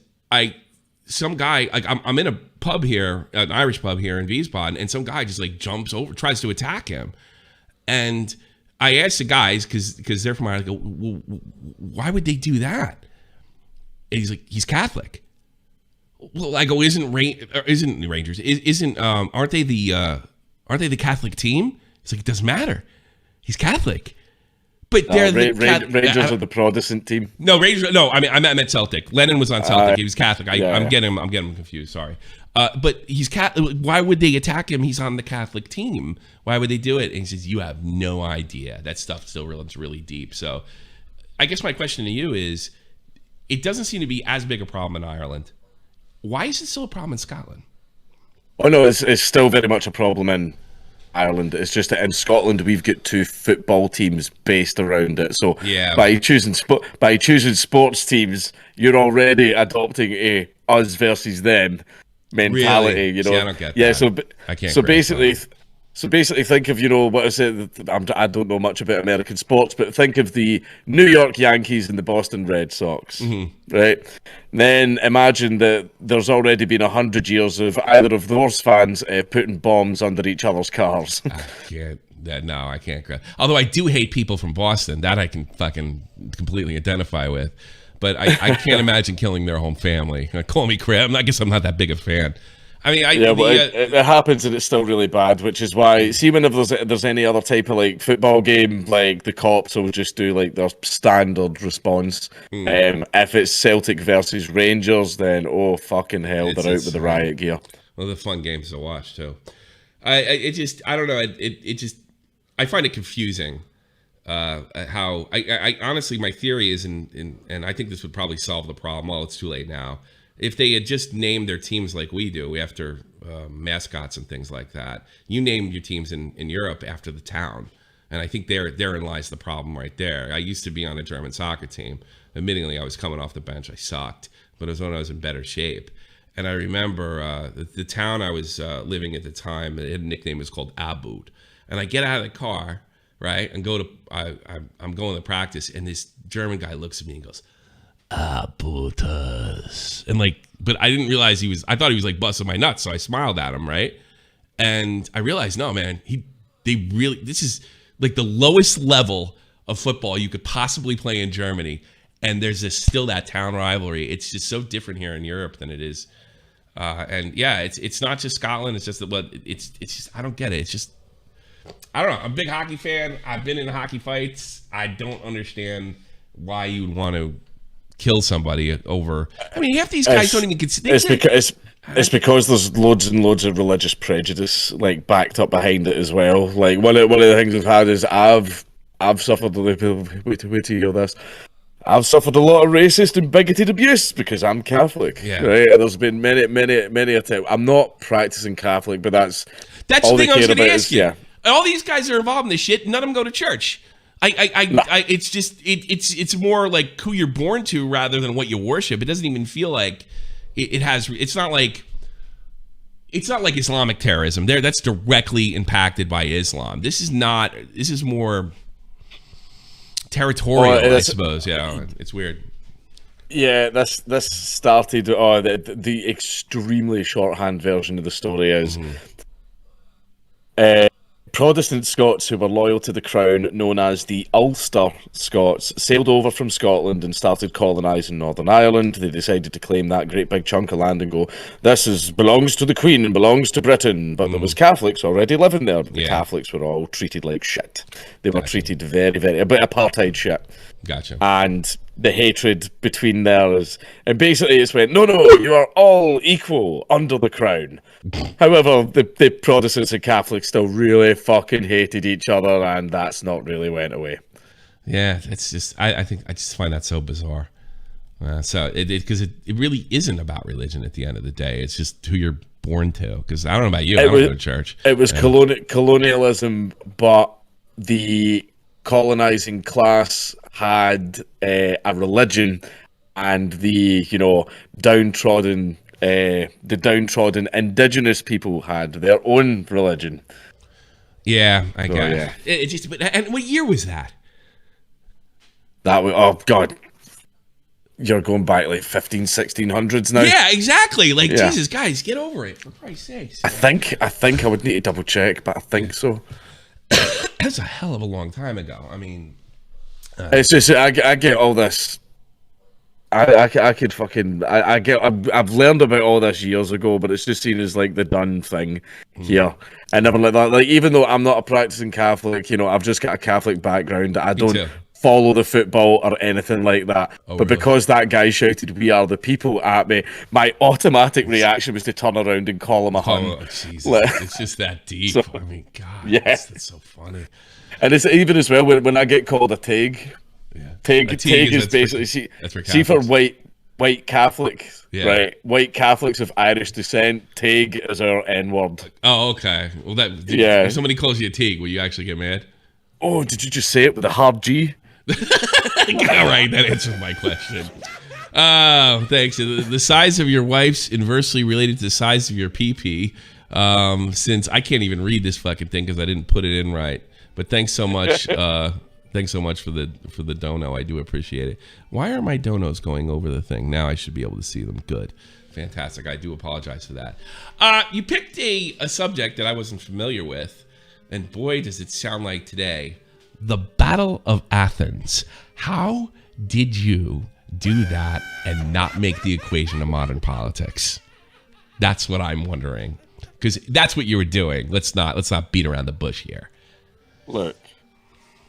A: some guy, like, I'm in a pub here, an Irish pub here in Wiesbaden, and some guy just like jumps over, tries to attack him, and I asked the guys, because they're from Ireland, I go, well, why would they do that? And he's like, he's Catholic. Well, I go, aren't they the Catholic team? It's like, it doesn't matter. He's Catholic. But they're
B: Rangers are the Protestant team.
A: No, Rangers. No, I mean, I meant Celtic. Lennon was on Celtic. He was Catholic. I'm getting him confused. Sorry. But he's Catholic. Why would they attack him? He's on the Catholic team. Why would they do it? And he says, you have no idea. That stuff still runs really deep. So I guess my question to you is, it doesn't seem to be as big a problem in Ireland. Why is it still a problem in Scotland?
B: Oh, no, it's still very much a problem in Ireland. It's just that in Scotland we've got two football teams based around it. So by choosing sports teams, you're already adopting a us versus them mentality.
A: Really?
B: You know,
A: see, I don't get that. I can't.
B: So basically, think of, what is it? I don't know much about American sports, but think of the New York Yankees and the Boston Red Sox, right? Then imagine that there's already been 100 years of either of those fans putting bombs under each other's cars.
A: I can't. I can't. Although I do hate people from Boston, that I can fucking completely identify with. But I can't imagine killing their home family. Call me crap. I guess I'm not that big a fan. I mean,
B: it happens, and it's still really bad, which is why, see, whenever there's any other type of like football game, like the cops will just do like their standard response. If it's Celtic versus Rangers, then oh fucking hell, they're out with the riot gear.
A: Well, the fun games to watch too. I don't know. I find it confusing. How I honestly, my theory is, and I think this would probably solve the problem. Well, it's too late now. If they had just named their teams like we do after mascots and things like that, you name your teams in Europe after the town, and I think therein lies the problem right there. I used to be on a German soccer team. Admittingly, I was coming off the bench. I sucked, but it was when I was in better shape. And I remember the town I was living at the time, it had a nickname, was called Abud. And I get out of the car, right, and I'm going to practice, and this German guy looks at me and goes, Abutas. And like, but I didn't realize I thought he was like busting my nuts, so I smiled at him, right? And I realized, no, man, this is like the lowest level of football you could possibly play in Germany, and there's still that town rivalry. It's just so different here in Europe than it is. And yeah, it's not just Scotland. It's just it's just, I don't get it. It's just, I don't know. I'm a big hockey fan. I've been in hockey fights. I don't understand why you would want to kill somebody over. I mean, half these guys don't even consider.
B: It's because there's loads and loads of religious prejudice like backed up behind it as well. Like one of the things we've had is I've suffered wait to hear this. I've suffered a lot of racist and bigoted abuse because I'm Catholic. Yeah. Right? And there's been many a time. I'm not practicing Catholic, but that's
A: the thing I was going to ask you. Yeah. All these guys are involved in this shit. None of them go to church. It's just it's more like who you're born to rather than what you worship. It doesn't even feel like it has. It's not like Islamic terrorism. That's directly impacted by Islam. This is not. This is more territorial, I suppose. Yeah, it's weird.
B: Yeah, this started. The extremely shorthand version of the story is. Protestant Scots who were loyal to the crown, known as the Ulster Scots, sailed over from Scotland and started colonising Northern Ireland. They decided to claim that great big chunk of land and go, belongs to the Queen and belongs to Britain. But there was Catholics already living there. But the Catholics were all treated like shit. They were treated very, very, a bit apartheid shit.
A: Gotcha.
B: And the hatred between theirs, and basically it's went, no, you are all equal under the crown. However, the Protestants and Catholics still really fucking hated each other, and that's not really went away.
A: Yeah, it's just I think I just find that so bizarre. So because it really isn't about religion at the end of the day. It's just who you're born to. Because I don't know about you, I don't go to church.
B: It was colonialism, but the colonizing class had a religion, and the downtrodden indigenous people had their own religion.
A: Yeah, I get it. It just, and what year was that?
B: That was, oh god, you're going back like 1600s now.
A: Yeah, exactly. Like Jesus, guys, get over it, for Christ's sakes.
B: I think I would need to double check, but I think so.
A: That's a hell of a long time ago. I mean,
B: it's just I get all this. I've learned about all this years ago, but it's just seen as like the done thing here. I never like that. Like, even though I'm not a practicing Catholic, I've just got a Catholic background. I don't follow the football or anything like that. But really? Because that guy shouted "We are the people" at me, my automatic reaction was to turn around and call him a hun.
A: Oh, Jesus. It's just that deep. So, I mean, God, that's so funny.
B: And it's even as well when I get called a Tig. Yeah. Tig is basically for white Catholics, right? White Catholics of Irish descent. Tig is our N-word.
A: Oh, okay. Well, if somebody calls you a Tig, will you actually get mad?
B: Oh, did you just say it with a hard G?
A: All right, that answers my question. Thanks. The size of your wife's inversely related to the size of your PP. Since I can't even read this fucking thing because I didn't put it in right. But thanks so much. Thanks so much for the dono. I do appreciate it. Why are my donos going over the thing? Now I should be able to see them. Good. Fantastic. I do apologize for that. You picked a subject that I wasn't familiar with, and boy, does it sound like today. The Battle of Athens. How did you do that and not make the equation of modern politics? That's what I'm wondering. Because that's what you were doing. Let's not beat around the bush here.
B: Look,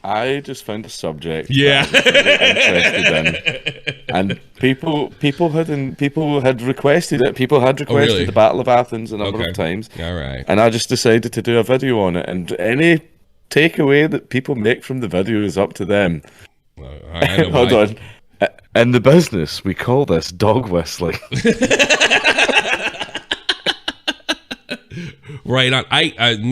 B: I just found a subject.
A: Yeah.
B: Interested in, and people had requested it. People had requested the Battle of Athens a number of times.
A: All right.
B: And I just decided to do a video on it. And any takeaway that people make from the video is up to them. Hold on. In the business, we call this dog whistling.
A: Right on.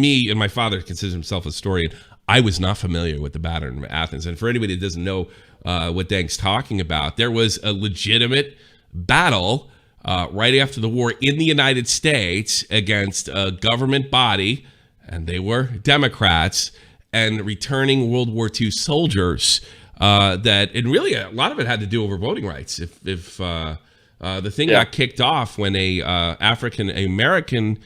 A: Me and my father considers himself a historian. I was not familiar with the Battle of Athens. And for anybody that doesn't know what Dank's talking about, there was a legitimate battle right after the war in the United States against a government body, and they were Democrats, and returning World War II soldiers. And really a lot of it had to do over voting rights. If the thing got kicked off when a African American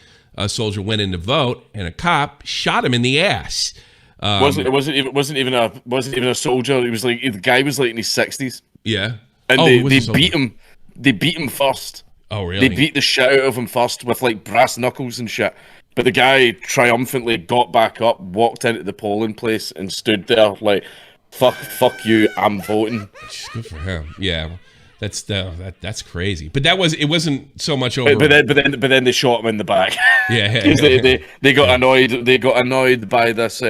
A: soldier went in to vote, and a cop shot him in the ass.
B: It wasn't even a soldier. It was like the guy was like in his 60s.
A: Yeah,
B: and they beat him. They beat him first.
A: Oh, really?
B: They beat the shit out of him first with like brass knuckles and shit. But the guy triumphantly got back up, walked into the polling place, and stood there like, "Fuck you, I'm voting."
A: Good for him. Yeah. That's crazy, but it wasn't so much over.
B: But then they shot him in the back.
A: Yeah,
B: they got annoyed. They got annoyed by this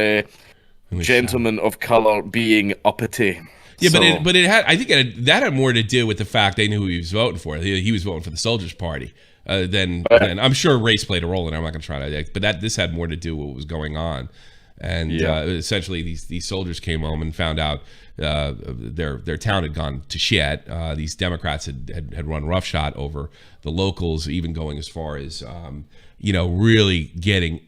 B: gentleman of color being uppity.
A: Yeah, so. but it had. I think that had more to do with the fact they knew who he was voting for. He was voting for the Soldiers Party. Then I'm sure race played a role in it. I'm not going to try to, but this had more to do with what was going on. And essentially, these soldiers came home and found out their town had gone to shit. These Democrats had run roughshod over the locals, even going as far as really getting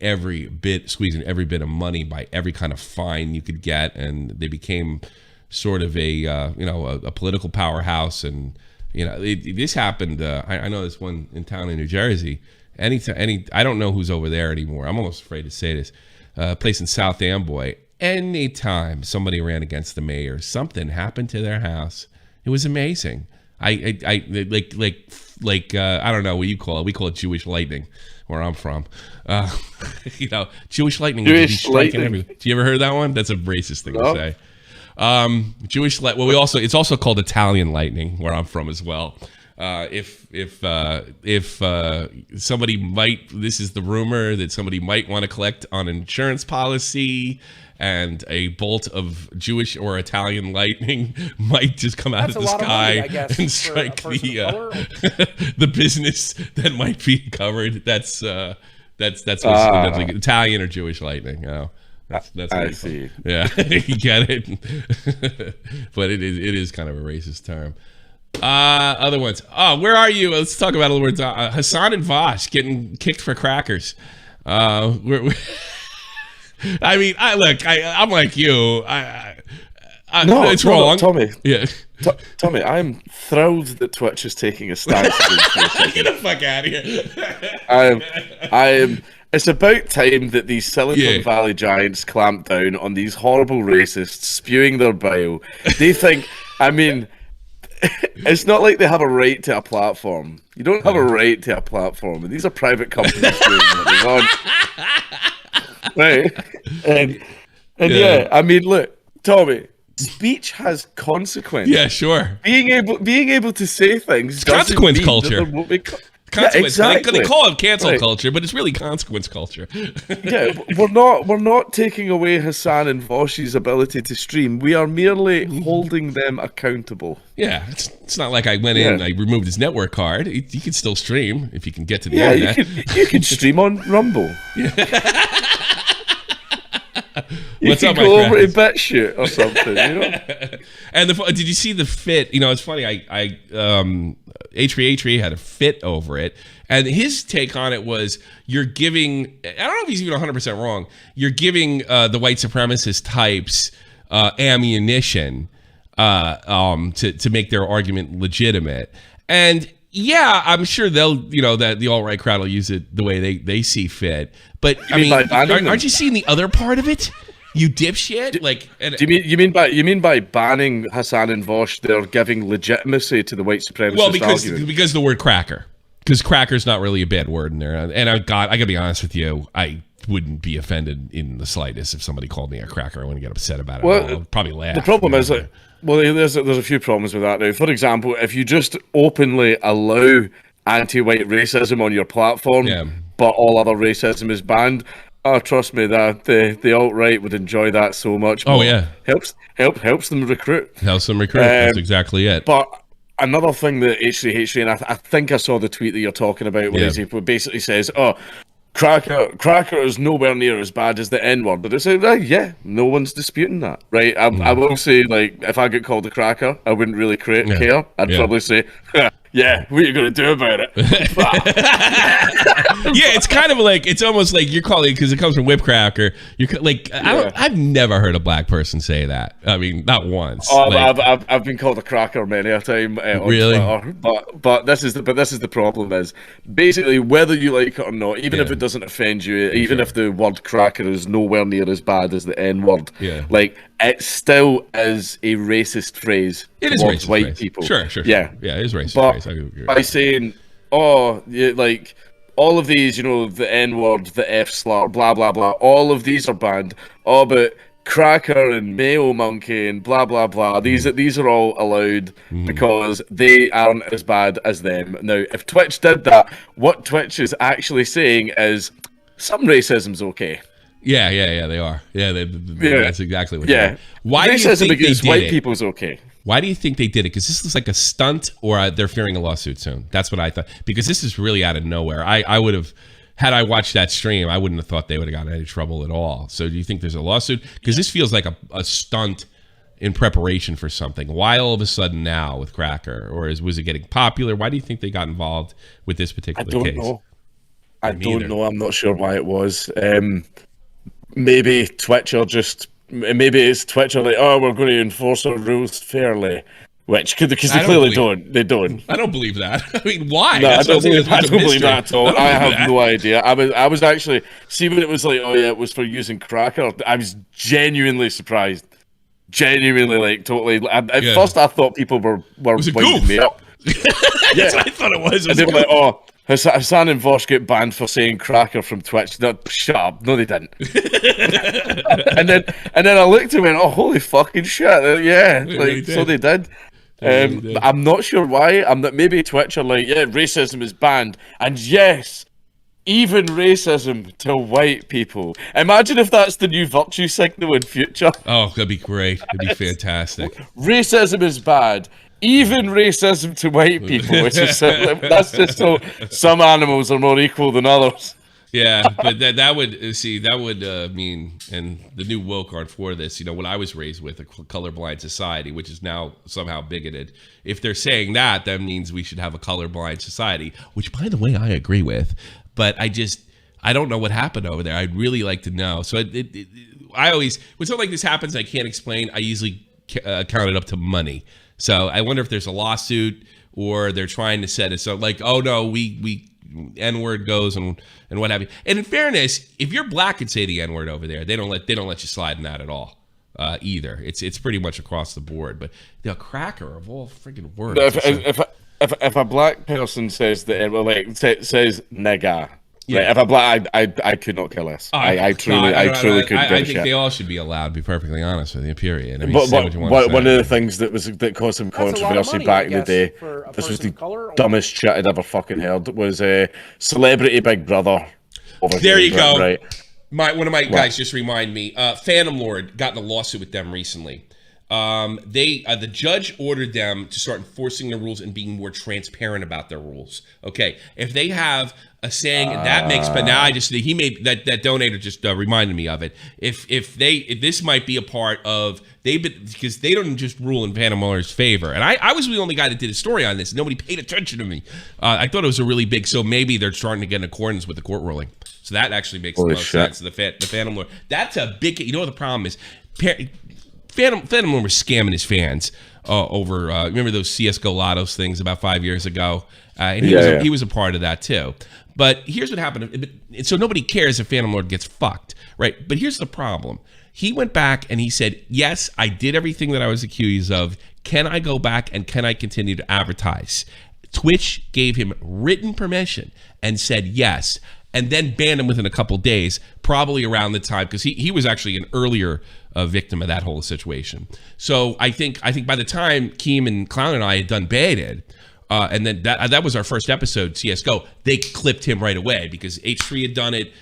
A: squeezing every bit of money by every kind of fine you could get, and they became sort of a political powerhouse. And this happened. I know this one in town in New Jersey. I don't know who's over there anymore. I'm almost afraid to say this. place in South Amboy. Anytime somebody ran against the mayor, something happened to their house. It was amazing. I don't know what you call it. We call it Jewish lightning where I'm from. Jewish lightning.
B: Jewish lightning.
A: Do you ever heard that one? That's a racist thing to say. It's also called Italian lightning where I'm from as well. If somebody might, this is the rumor that somebody might want to collect on insurance policy, and a bolt of Jewish or Italian lightning might just come out of the sky and strike the business that might be covered. That's like Italian or Jewish lightning. That's
B: I see.
A: Yeah, you get it. But it is kind of a racist term. Other ones. Oh, where are you? Let's talk about other words. Hasan and Vaush getting kicked for crackers. I mean, I'm like you. It's wrong.
B: No, Tommy.
A: Yeah.
B: Tommy, I'm thrilled that Twitch is taking a stance against this.
A: Get the fuck out of here.
B: I am. It's about time that these Silicon Valley giants clamp down on these horrible racists spewing their bile. They think, I mean, it's not like they have a right to a platform. You don't have a right to a platform. These are private companies doing what they want. Right? And yeah, I mean, look, Tommy, speech has consequence.
A: Yeah, sure.
B: Being able to say things,
A: consequence culture.
B: Exactly.
A: They call it cancel culture, but it's really consequence culture.
B: Yeah, we're not taking away Hasan and Vaush's ability to stream. We are merely holding them accountable.
A: Yeah, it's not like I went in and I removed his network card. You can still stream if you can get to the internet.
B: You can stream on Rumble. You can go over to BitChute or something, you know.
A: And did you see the fit? It's funny. I H3 had a fit over it, and his take on it was, you're giving. I don't know if he's even 100% wrong. You're giving the white supremacist types ammunition to make their argument legitimate. And yeah, I'm sure they'll, that the alt-right crowd will use it the way they see fit. But aren't you seeing the other part of it? You dipshit!
B: You mean by banning Hasan and Vaush, they're giving legitimacy to the white supremacist argument?
A: because the word cracker, because cracker's not really a bad word in there. And I gotta be honest with you, I wouldn't be offended in the slightest if somebody called me a cracker. I wouldn't get upset about it. Well, I'll probably laugh.
B: The problem is that. Well, there's a few problems with that now. For example, if you just openly allow anti-white racism on your platform, but all other racism is banned, trust me, that the alt-right would enjoy that so much.
A: Oh yeah,
B: helps them recruit.
A: Helps them recruit. That's exactly it.
B: But another thing that H3, and I think I saw the tweet that you're talking about, where he basically says, "Oh, Cracker is nowhere near as bad as the N-word." But I say, yeah, no one's disputing that, right? I will say, like, if I get called a cracker, I wouldn't really care. I'd probably say, yeah, what are you going to do about it?
A: Yeah, it's kind of like, it's almost like you're calling, because it comes from whip cracker. You're like, I've never heard a black person say that. I mean, not once.
B: Oh, I've been called a cracker many a time on Twitter. But this is the problem is, basically, whether you like it or not, even if it doesn't offend you, even if the word cracker is nowhere near as bad as the N-word, like, it still is a racist phrase towards white people.
A: Sure. Yeah, it is racist
B: but
A: phrase. I agree.
B: By saying, like, all of these, the N-word, the F-slur, blah, blah, blah, all of these are banned. Oh, but cracker and mayo monkey and blah, blah, blah, these are all allowed because they aren't as bad as them. Now, if Twitch did that, what Twitch is actually saying is, some racism's okay.
A: Yeah, they are. That's exactly what they are. Why
B: racism
A: do you think
B: against white people's okay?
A: Why do you think they did it? Because this is like a stunt, or they're fearing a lawsuit soon. That's what I thought. Because this is really out of nowhere. I would have, had I watched that stream, I wouldn't have thought they would have gotten any trouble at all. So do you think there's a lawsuit? Because this feels like a stunt in preparation for something. Why all of a sudden now with Cracker? Or was it getting popular? Why do you think they got involved with this particular case?
B: I don't know. I'm not sure why it was. Maybe it's Twitch are like, oh, we're going to enforce our rules fairly, Which, because
A: I
B: they
A: don't
B: clearly
A: believe-
B: They don't.
A: I don't believe that. I mean, why?
B: No,
A: That's
B: I
A: what
B: don't
A: I'm saying. It's a
B: believe
A: mystery.
B: that at all.
A: don't
B: I
A: believe
B: have
A: that.
B: no idea. I was actually, see when it was like, oh yeah, it was for using cracker. I was genuinely surprised. Genuinely, like, totally. At first, I thought people were
A: was a
B: winding
A: goof.
B: me up.
A: That's what I thought it was. It
B: And
A: was
B: they
A: a
B: were
A: goof.
B: like, oh, Hasan and Vaush get banned for saying cracker from Twitch. No, shut up. No, they didn't. and then I looked and went, oh, holy fucking shit. Yeah,
A: They
B: like,
A: really
B: so
A: did.
B: they did.
A: really did.
B: I'm not sure why. I'm not. Maybe Twitch are like, yeah, racism is banned, and yes, even racism to white people. Imagine if that's the new virtue signal in future.
A: Oh, that'd be great. It'd be fantastic.
B: Racism is bad. Even racism to white people. Which is that's just so some animals are more equal than others.
A: Yeah, but that would mean, and the new woke aren't for this. You know, what I was raised with, a colorblind society, which is now somehow bigoted. If they're saying that means we should have a colorblind society, which, by the way, I agree with. But I don't know what happened over there. I'd really like to know. So I always, when something like this happens, I can't explain. I usually count it up to money. So I wonder if there's a lawsuit or they're trying to set us up like, oh no, we N-word goes and what have you. And in fairness, if you're black and say the N-word over there, they don't let you slide in that at all. Either it's pretty much across the board. But the cracker of all freaking words.
B: If a black person says that, well, like says nigga,
A: Yeah.
B: right, if a black, I could not care less. I truly couldn't give a
A: think
B: shit.
A: they all should be allowed. To be perfectly honest with you. Period. I mean,
B: But
A: say what you want to say.
B: one of the things that caused some
C: That's a lot of
B: controversy
C: money,
B: back
C: I
B: in the
C: guess,
B: day,
C: for a
B: this was
C: person
B: the
C: of color.
B: dumbest shit I'd ever fucking heard, was Celebrity Big Brother.
A: There you go.
B: Right.
A: One of my guys just remind me. Phantom Lord got in a lawsuit with them recently. The judge ordered them to start enforcing the rules and being more transparent about their rules. Okay, if they have a saying, and that makes. But now he made that donator just reminded me of it. If this might be a part of because they don't just rule in Phantom Lord's favor, and I was the only guy that did a story on this. Nobody paid attention to me. I thought it was a really big. So maybe they're starting to get in accordance with the court ruling. So that actually makes the most sense. The Phantom Lord. That's a big. You know what the problem is? Phantom Lord was scamming his fans over. Remember those CS:GO Lottos things about 5 years ago? And he was a part of that too. But here's what happened. So nobody cares if Phantom Lord gets fucked, right? But here's the problem. He went back and he said, yes, I did everything that I was accused of. Can I go back and can I continue to advertise? Twitch gave him written permission and said yes, and then banned him within a couple days, probably around the time, because he was actually an earlier victim of that whole situation. So I think by the time Keem and Clown and I had done Baited, and then that was our first episode, CSGO, they clipped him right away because H3 had done it,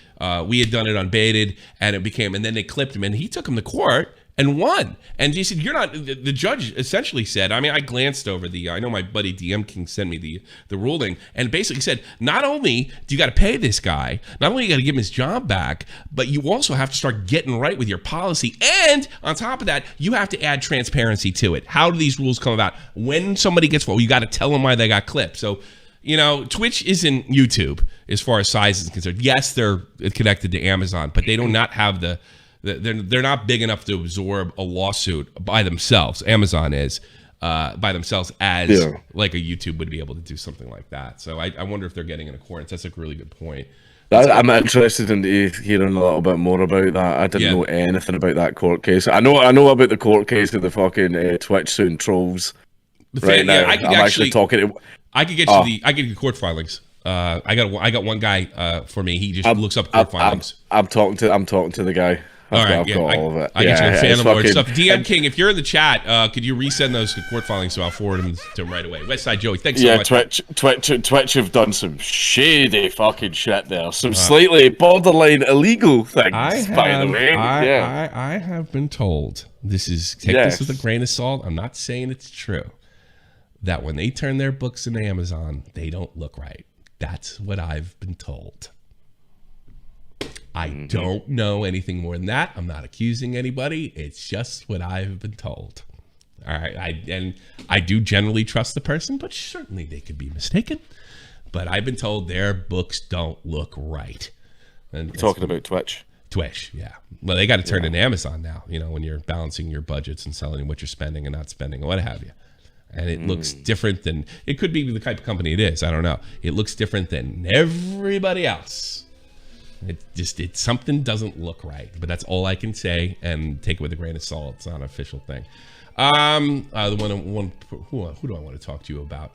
A: we had done it on Baited, and then they clipped him, and he took him to court and won. And he said, the judge essentially said, I mean, I glanced over I know my buddy DM King sent me the ruling, and basically said, not only do you got to pay this guy, not only you got to give him his job back, but you also have to start getting right with your policy. And on top of that, you have to add transparency to it. How do these rules come about? When somebody gets, you got to tell them why they got clipped. So, Twitch isn't YouTube as far as size is concerned. Yes, they're connected to Amazon, but they do not have they're not big enough to absorb a lawsuit by themselves. Amazon is by themselves like a YouTube would be able to do something like that. So I wonder if they're getting in accordance. That's a really good point.
B: I'm interested in hearing a little bit more about that. I didn't know anything about that court case. I know about the court case of the fucking Twitch suing trolls. Right now, I'm actually talking.
A: I could get you I get you court filings. I got one guy for me. He just looks up court filings.
B: I'm talking to the guy. I've got all of it.
A: I get you Phantom Lord stuff. DM King, if you're in the chat, could you resend those to court filings so I'll forward them to him right away? Westside Joey, thanks so much.
B: Twitch have done some shady fucking shit there. Some slightly borderline illegal things, by the way.
A: I have been told, this with a grain of salt, I'm not saying it's true, that when they turn their books into Amazon, they don't look right. That's what I've been told. I don't know anything more than that. I'm not accusing anybody. It's just what I've been told. All right. I do generally trust the person, but certainly they could be mistaken. But I've been told their books don't look right. And
B: talking about Twitch.
A: Twitch, yeah. Well, they got to turn into Amazon now, when you're balancing your budgets and selling what you're spending and not spending and what have you. And it looks different than, it could be the type of company it is. I don't know. It looks different than everybody else. It something doesn't look right, but that's all I can say, and take it with a grain of salt. It's not an official thing. Who do I want to talk to you about?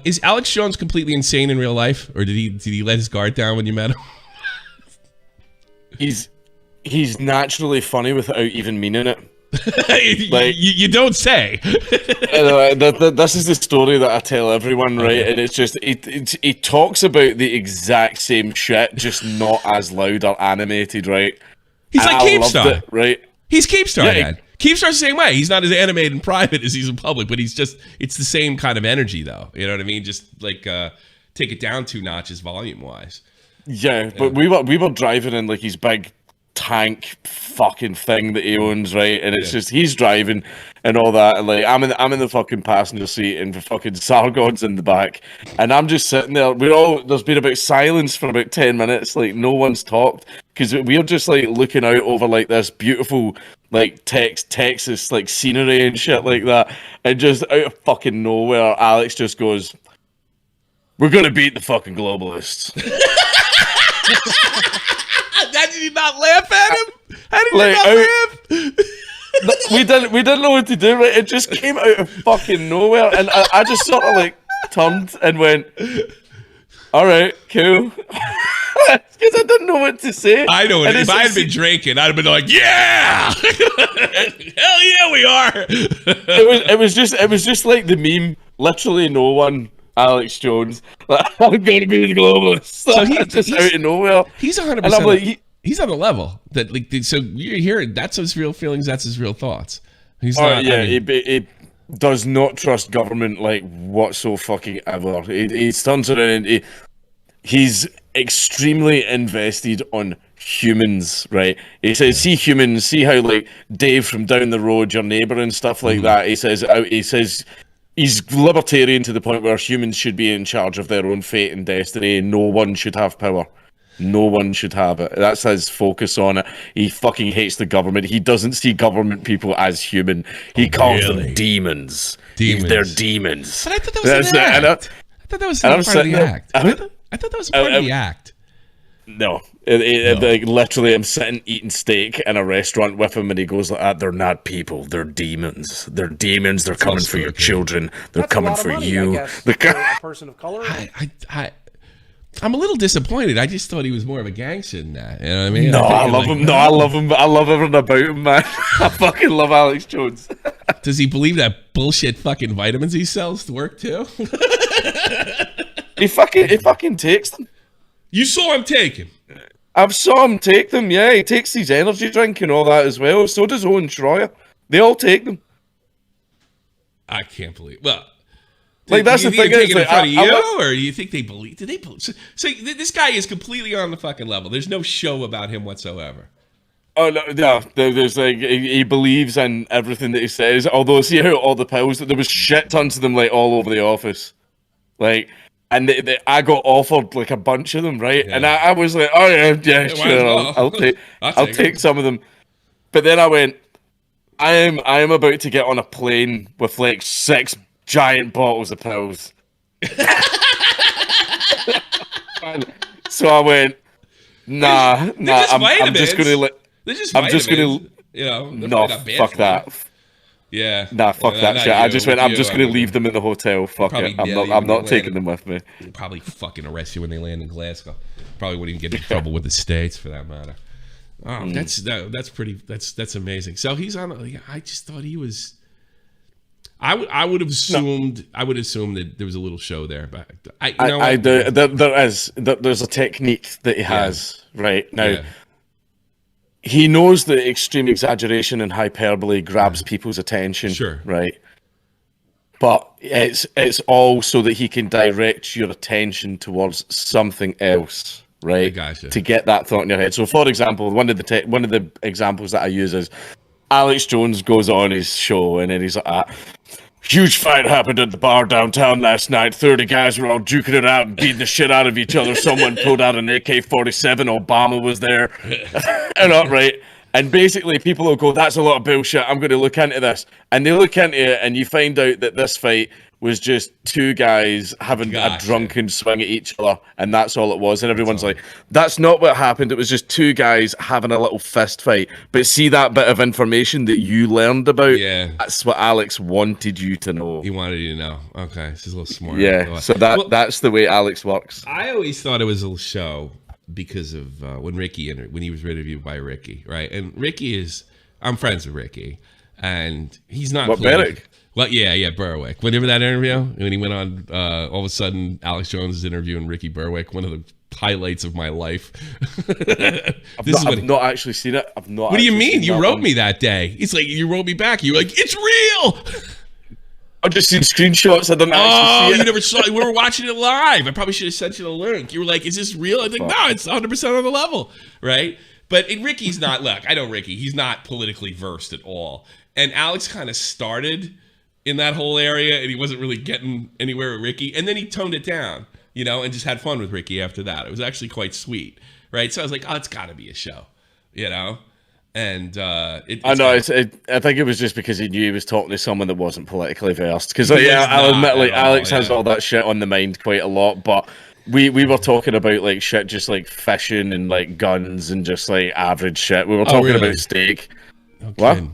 A: Is Alex Jones completely insane in real life, or did he let his guard down when you met him?
B: He's naturally funny without even meaning it.
A: Like, you don't say.
B: This is the story that I tell everyone, right? Okay. And it's just he talks about the exact same shit, just not as loud or animated, right?
A: He's like Keemstar,
B: right?
A: He's Keemstar, man. Keemstar's the same way. He's not as animated in private as he's in public, but it's the same kind of energy, though. You know what I mean? Just like take it down 2 notches volume wise.
B: Yeah, but we were driving in like his big tank fucking thing that he owns, right? And it's just he's driving and all that, and like I'm in the fucking passenger seat, and the fucking Sargon's in the back, and I'm just sitting there. There's been about silence for about 10 minutes, like no one's talked, because we're just like looking out over like this beautiful like Texas like scenery and shit like that, and just out of fucking nowhere, Alex just goes, "We're gonna beat the fucking globalists."
A: Did you not laugh at him? How did you not laugh?
B: We didn't know what to do, right? It just came out of fucking nowhere, and I just sort of like turned and went, "All right, cool," because I didn't know what to say.
A: I know. If I had been drinking, I'd have been like, "Yeah, hell yeah, we are."
B: It was just like the meme. Literally, no one. Alex Jones, like, I'm gonna be the globalist. So he's just out of nowhere.
A: He's 100%.
B: And I'm like,
A: he's on a level that, like, so you're hearing that's his real feelings, that's his real thoughts. He's not.
B: Yeah, he does not trust government like whatso fucking ever. He turns around and he's extremely invested on humans, right? He says, "See humans, see how like Dave from down the road, your neighbor and stuff like that." He says. He's libertarian to the point where humans should be in charge of their own fate and destiny. No one should have power. No one should have it. That's his focus on it. He fucking hates the government. He doesn't see government people as human. He calls them demons. They're demons.
A: But I thought that was an act. I thought that was part of the act. I thought that was part of the act.
B: No. Like, literally, I'm sitting eating steak in a restaurant with him, and he goes like that. "They're not people. They're demons. They're demons. They're coming for your children. They're coming for you."
C: For a person of color.
A: I'm a little disappointed. I just thought he was more of a gangster than that. You know what I mean?
B: No, I love him. No, I love him. I love everything about him, man. I fucking love Alex Jones.
A: Does he believe that bullshit fucking vitamins he sells to work too?
B: He fucking takes them.
A: You saw him taking.
B: I've saw him take them, yeah. He takes his energy drink and all that as well. So does Owen Schroyer. They all take them.
A: I can't believe. Well,
B: like that's the thing.
A: Take it in front of you, or do you think they believe? Did they? So this guy is completely on the fucking level. There's no show about him whatsoever.
B: Oh no, there's like he believes in everything that he says. Although see how all the pills there was shit tons of them like all over the office, like. And I got offered like a bunch of them, right? Yeah. And I was like, "Oh yeah, sure, well. I'll take some of them." But then I went, I am about to get on a plane with like 6 giant bottles of pills. So I went, nah. I'm just gonna
A: you know.
B: No, fuck that.
A: Yeah.
B: Nah, fuck that shit. I just went, I'm just going to leave them in the hotel. Fuck it. I'm not taking them with me.
A: They'll probably fucking arrest you when they land in Glasgow. Probably wouldn't even get in trouble with the States for that matter. Oh, that's amazing. So he's on, I just thought he was, I would have assumed that there was a little show there, but
B: there's a technique that he has right now. Yeah. He knows that extreme exaggeration and hyperbole grabs people's attention,
A: sure,
B: right? But it's all so that he can direct your attention towards something else, right?
A: Gotcha.
B: To get that thought in your head. So, for example, one of the examples that I use is Alex Jones goes on his show and then he's like, "Huge fight happened at the bar downtown last night. 30 guys were all duking it out and beating the shit out of each other. Someone pulled out an AK-47. Obama was there." And right. And basically, people will go, "That's a lot of bullshit. I'm going to look into this." And they look into it, and you find out that this fight was just two guys having a drunken swing at each other, and that's all it was. And everyone's like, "That's not what happened. It was just two guys having a little fist fight." But see that bit of information that you learned about?
A: Yeah,
B: that's what Alex wanted you to know.
A: He wanted you to know. Okay, this is a little smart.
B: Yeah, so that's the way Alex works.
A: I always thought it was a show because of when he was interviewed by Ricky, right? And I'm friends with Ricky, and he's not.
B: What, Berwick?
A: Well, yeah, Berwick. Whenever that interview, when he went on, all of a sudden, Alex Jones is interviewing Ricky Berwick, one of the highlights of my life.
B: I've not actually seen it.
A: What do you mean? You wrote me that day. It's like you wrote me back. You were like, "It's real."
B: I've just seen screenshots. I didn't actually see it.
A: You never saw it. We were watching it live. I probably should have sent you the link. You were like, "Is this real?" I was like, "No, it's 100% on the level." Right? But Ricky's not, look, I know Ricky. He's not politically versed at all. And Alex kind of started in that whole area, and he wasn't really getting anywhere with Ricky. And then he toned it down, and just had fun with Ricky after that. It was actually quite sweet. Right? So I was like, oh, it's got to be a show, And I
B: think it was just because he knew he was talking to someone that wasn't politically versed. Because I'll admit, Alex has all that shit on the mind quite a lot. But we were talking about like shit, just like fishing and like guns and just like average shit. We were talking about steak.
A: Okay.
B: What?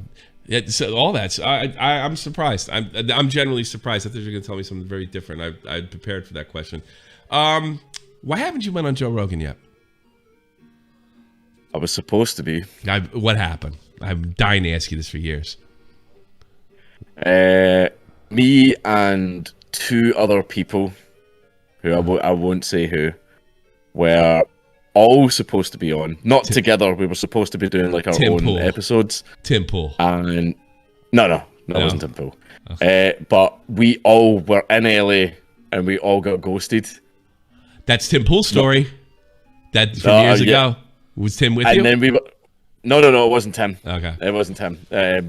A: Yeah, so all that's I'm surprised. I'm generally surprised that they're going to tell me something very different. I prepared for that question. Why haven't you been on Joe Rogan yet?
B: I was supposed to be.
A: What happened? I'm dying to ask you this for years.
B: Me and two other people, who I won't say who, were all supposed to be on. Not together. We were supposed to be doing like our own episodes.
A: Tim Pool.
B: And no, it wasn't Tim Pool. Okay. But we all were in LA and we all got ghosted.
A: That's Tim Pool's story. That from years ago. Was Tim with you?
B: And then we were... No, it wasn't Tim.
A: Okay.
B: It wasn't Tim.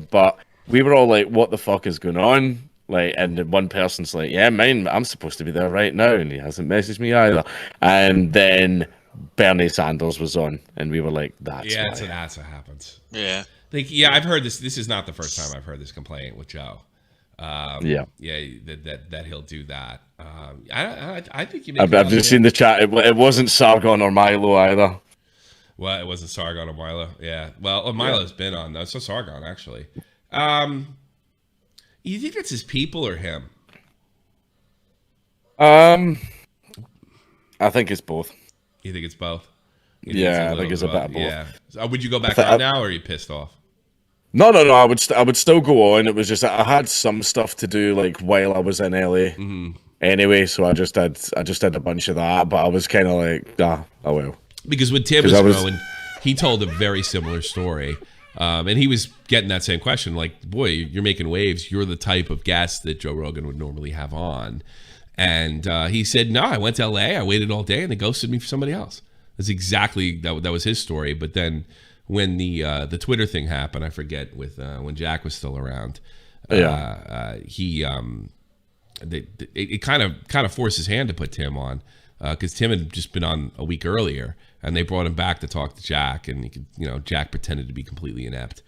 B: But we were all like, what the fuck is going on? Like, and then one person's like, yeah, I'm supposed to be there right now, and he hasn't messaged me either. And then Bernie Sanders was on, and we were like, that's what happens.
A: Yeah. I've heard this. This is not the first time I've heard this complaint with Joe. That he'll do that. I think you.
B: I've just seen the chat. It wasn't Sargon or Milo either.
A: Well, it wasn't Sargon or Milo. Yeah. Well, Milo's been on though. So Sargon actually. You think it's his people or him?
B: I think it's both.
A: You think it's both?
B: I think it's a bit of both.
A: Yeah. So, would you go back on now, or are you pissed off?
B: No. I would still go on. It was just I had some stuff to do like while I was in LA. Mm-hmm. Anyway, so I just did a bunch of that. But I was kind of like, oh well.
A: Because when Tim was growing, he told a very similar story. And he was getting that same question, like, boy, you're making waves. You're the type of guest that Joe Rogan would normally have on. And he said, no, I went to LA. I waited all day and they ghosted me for somebody else. That's exactly, that was his story. But then when the Twitter thing happened, I forget, with when Jack was still around, he it kind of forced his hand to put Tim on, because Tim had just been on a week earlier. And they brought him back to talk to Jack, and he could, Jack pretended to be completely inept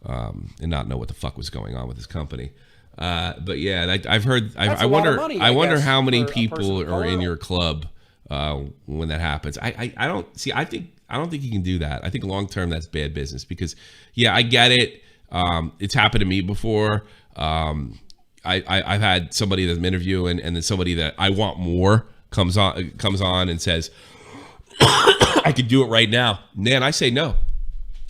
A: and not know what the fuck was going on with his company. But yeah, I've heard. I wonder how many people are in your club when that happens. I don't see. I don't think you can do that. I think long term that's bad business, because I get it. It's happened to me before. I've had somebody that I'm interviewing, and then somebody that I want more comes on and says, I could do it right now. Man, I say no.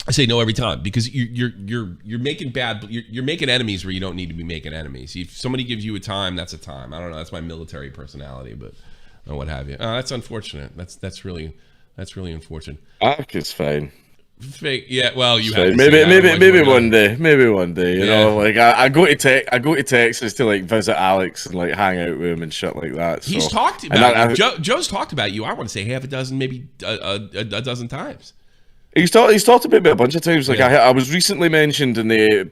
A: I say no every time, because you're making you're making enemies where you don't need to be making enemies. If somebody gives you a time, that's a time. I don't know. That's my military personality, but or what have you. That's unfortunate. That's really unfortunate.
B: It's fine.
A: Fake, yeah. Well, you
B: so
A: have
B: maybe one day. You know, like I go to Texas to like visit Alex and like hang out with him and shit like that. So.
A: He's talked about you. Joe's talked about you. I want to say half a dozen, maybe a dozen times.
B: He's talked about me a bunch of times. Like I was recently mentioned in the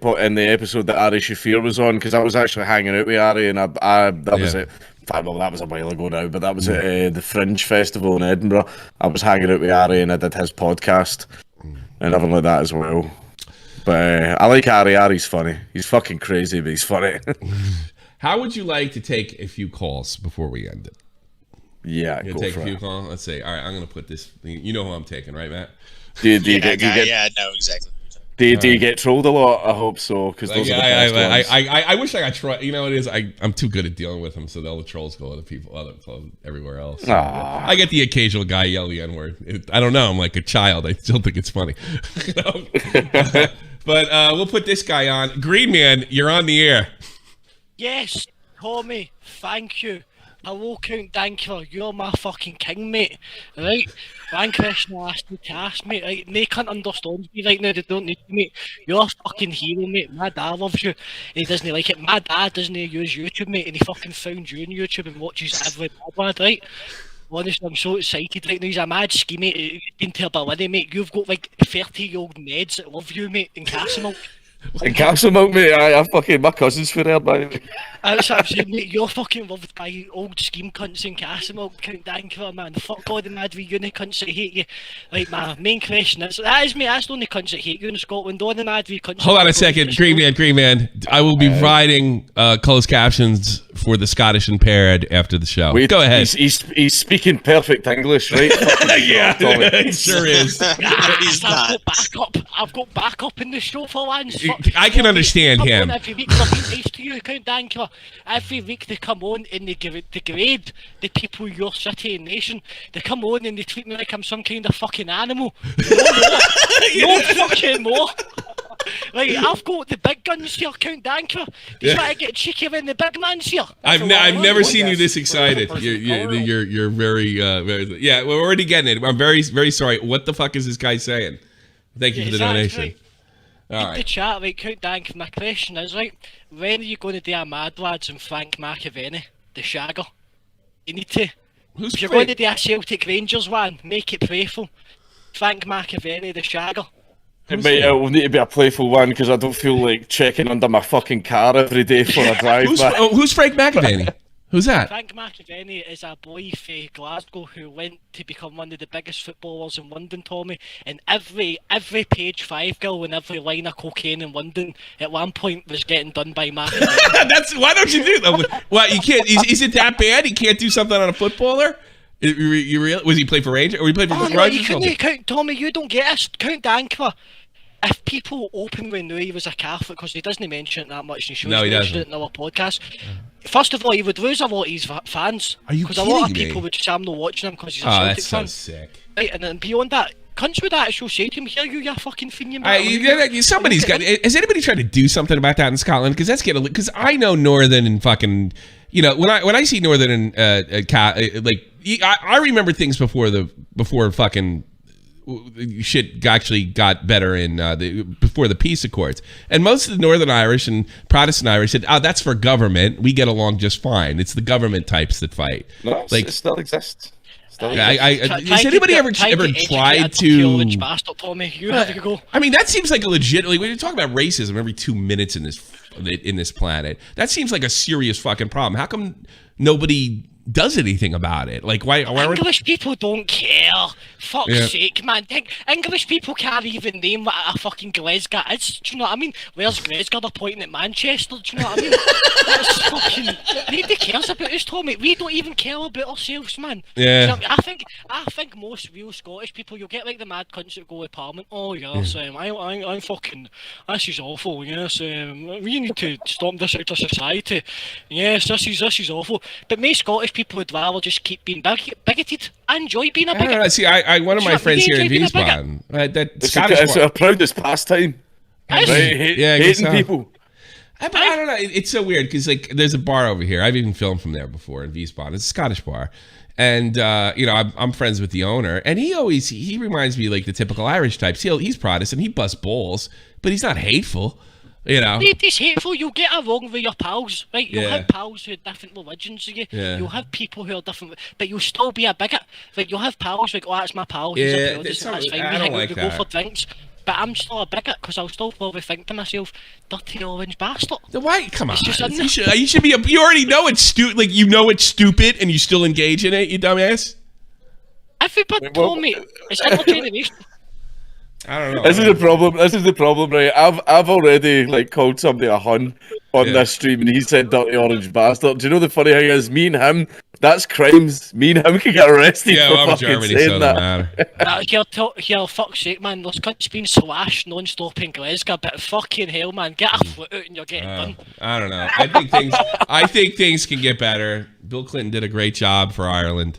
B: episode that Ari Shafir was on, because I was actually hanging out with Ari, and that was it. Well, that was a while ago now, but that was at the Fringe Festival in Edinburgh. I was hanging out with Ari, and I did his podcast and everything like that as well. But I like Ari. Ari's funny. He's fucking crazy, but he's funny.
A: How would you like to take a few calls before we end it?
B: Yeah,
A: You
B: go
A: take
B: for
A: a few
B: it.
A: calls. Let's say, all right, I'm gonna put this. You know who I'm taking, right, Matt?
B: Do you
D: Yeah,
B: get
D: I know exactly.
B: do you get trolled a lot? I hope so, because those are the best ones.
A: I wish I got trolled. You know what it is? I'm too good at dealing with them, so all the trolls go to people, everywhere else. So, I get the occasional guy yell the N-word. I don't know. I'm like a child. I still think it's funny. But we'll put this guy on. Green Man, you're on the air.
E: Yes, Tommy, thank you. Hello, Count Dankula, you're my fucking king, mate. Right? One question I asked you to ask, mate. Right? They can't understand me right now, they don't need me. You're a fucking hero, mate. My dad loves you. He doesn't like it. My dad doesn't use YouTube, mate, and he fucking found you on YouTube and watches every bad, right? Honestly, I'm so excited right now. He's a mad ski, mate. He's been to Berlin, mate. You've got like 30-year-old Neds that love you, mate, in Castlemilk.
B: In Castlemilk, mate, I fucking, my cousin's for there, by the way.
E: That's what I'm saying, mate. You're fucking loved by old scheme cunts in Castlemilk, Count Dankula, man. Fuck all the mad wee uni cunts that hate you. Like, my main question is, that's the only cunts that hate you in Scotland. All the mad wee cunts.
A: Hold on a second. Green Man. I will be providing closed captions for the Scottish impaired after the show. Go ahead.
B: He's speaking perfect English, right?
A: Yeah, he sure is.
D: He's not.
E: I've got backup in the show for once.
A: I can understand
E: Come
A: him.
E: on, every week they're being nice to you, Count Dankula. Every week they come on and they degrade the people of your city and nation. They come on and they treat me like I'm some kind of fucking animal. No fucking more. Like, I've got the big guns here, Count Dankula. You try to get cheeky when the big man's here.
A: I've never seen you this excited. You're very, very, yeah. We're already getting it. I'm very, very sorry. What the fuck is this guy saying? Thank you for the donation.
E: Right.
A: All
E: The
A: right.
E: chat, right, Count Dank, my question is, right, when are you going to do a Mad Lads and Frank McAvenny, the shagger? You need to. If you're going to do a Celtic Rangers one, make it playful. Frank McAvenny, the shagger.
B: It will need to be a playful one, because I don't feel like checking under my fucking car every day for a drive.
A: Who's Frank McAvenny? Who's that?
E: Frank McAvenny is a boy from Glasgow who went to become one of the biggest footballers in London, Tommy. And every page 5 girl and every line of cocaine in London at one point was getting done by McAvenny.
A: Why don't you do that? What, you can't? Is it that bad? He can't do something on a footballer? Was he play for Rangers? Or he played for
E: Oh no,
A: Rangers?
E: you couldn't count, Tommy. You don't get us. Count Dankula. If people openly knew he was a Catholic, because he doesn't mention it that much in shows,
A: No, he
E: mentioned
A: doesn't.
E: it in our podcast. First of all, he would lose a lot of his fans.
A: Are you
E: Because a lot of
A: kidding me?
E: people would say, I'm not watching him because he's a
A: Oh,
E: Celtic
A: that's so
E: fan.
A: sick.
E: Right, and then beyond that, cunts would actually say to him, here you fucking Fenian.
A: Somebody's got. Has anybody tried to do something about that in Scotland? Because that's getting. Because I know Northern and fucking. You know, when I see Northern and I remember things before fucking shit actually got better in before the peace accords, and most of the Northern Irish and Protestant Irish said, "Oh, that's for government. We get along just fine. It's the government types that fight."
B: No,
A: like
B: it still exists.
A: Has anybody ever tried to?
E: Bastard, Tommy. You have to go.
A: I mean, that seems like a legit. Like, when you talk about racism every 2 minutes in this planet, that seems like a serious fucking problem. How come nobody does anything about it? Like, why
E: English people don't care. Fuck's sake, man. English people can't even name what a fucking Glasgow is. Do you know what I mean? Where's Glasgow? They're pointing at Manchester. Do you know what I mean? That's fucking. Nobody cares about us, Tommy. We don't even care about ourselves, man.
A: Yeah.
E: Do you know what I mean? I think most real Scottish people, you'll get like the mad cunts that go to Parliament. Oh yes, I'm fucking. This is awful. Yes, we need to stop this out of society. Yes, this is awful. But most Scottish people would rather just keep being bigoted. I enjoy being a bigot.
A: I don't know. See, one of my friends here in Wiesbaden,
B: It's a proudest pastime. Right? Hating people.
A: But I don't know. It's so weird because like there's a bar over here. I've even filmed from there before in Wiesbaden. It's a Scottish bar, and I'm friends with the owner, and he reminds me like the typical Irish types. He's Protestant. He busts balls, but he's not hateful. You know,
E: it's hateful. You'll get along with your pals, right? You'll have pals who are different religions to you.
A: Yeah.
E: You'll have people who are different, but you'll still be a bigot. Like you'll have pals like, oh, that's my pal. He's a Protestant. That's fine.
A: I don't like
E: we
A: that.
E: go for drinks. But I'm still a bigot because I'll still probably think to myself, dirty orange bastard.
A: Why? Come on.
E: Just
A: You should be. You already know it's stupid. Like you know it's stupid, and you still engage in it. You dumbass.
E: Everybody told me it's intergenerational.
A: I don't know.
B: This is the problem. This is the problem, right? I've already like called somebody a hun on this stream, and he said "dirty orange bastard." Do you know the funny thing is, me and him, that's crimes. Me and him can get arrested
A: Yeah,
B: for
A: well, I'm
B: fucking
A: Germany,
B: saying
A: so it
B: that.
A: doesn't matter.
E: Here, fuck's sake, man. Those cunts being slashed non-stop in Glasgow, but fucking hell, man. Get a foot out and you're getting done.
A: I don't know. I think things can get better. Bill Clinton did a great job for Ireland.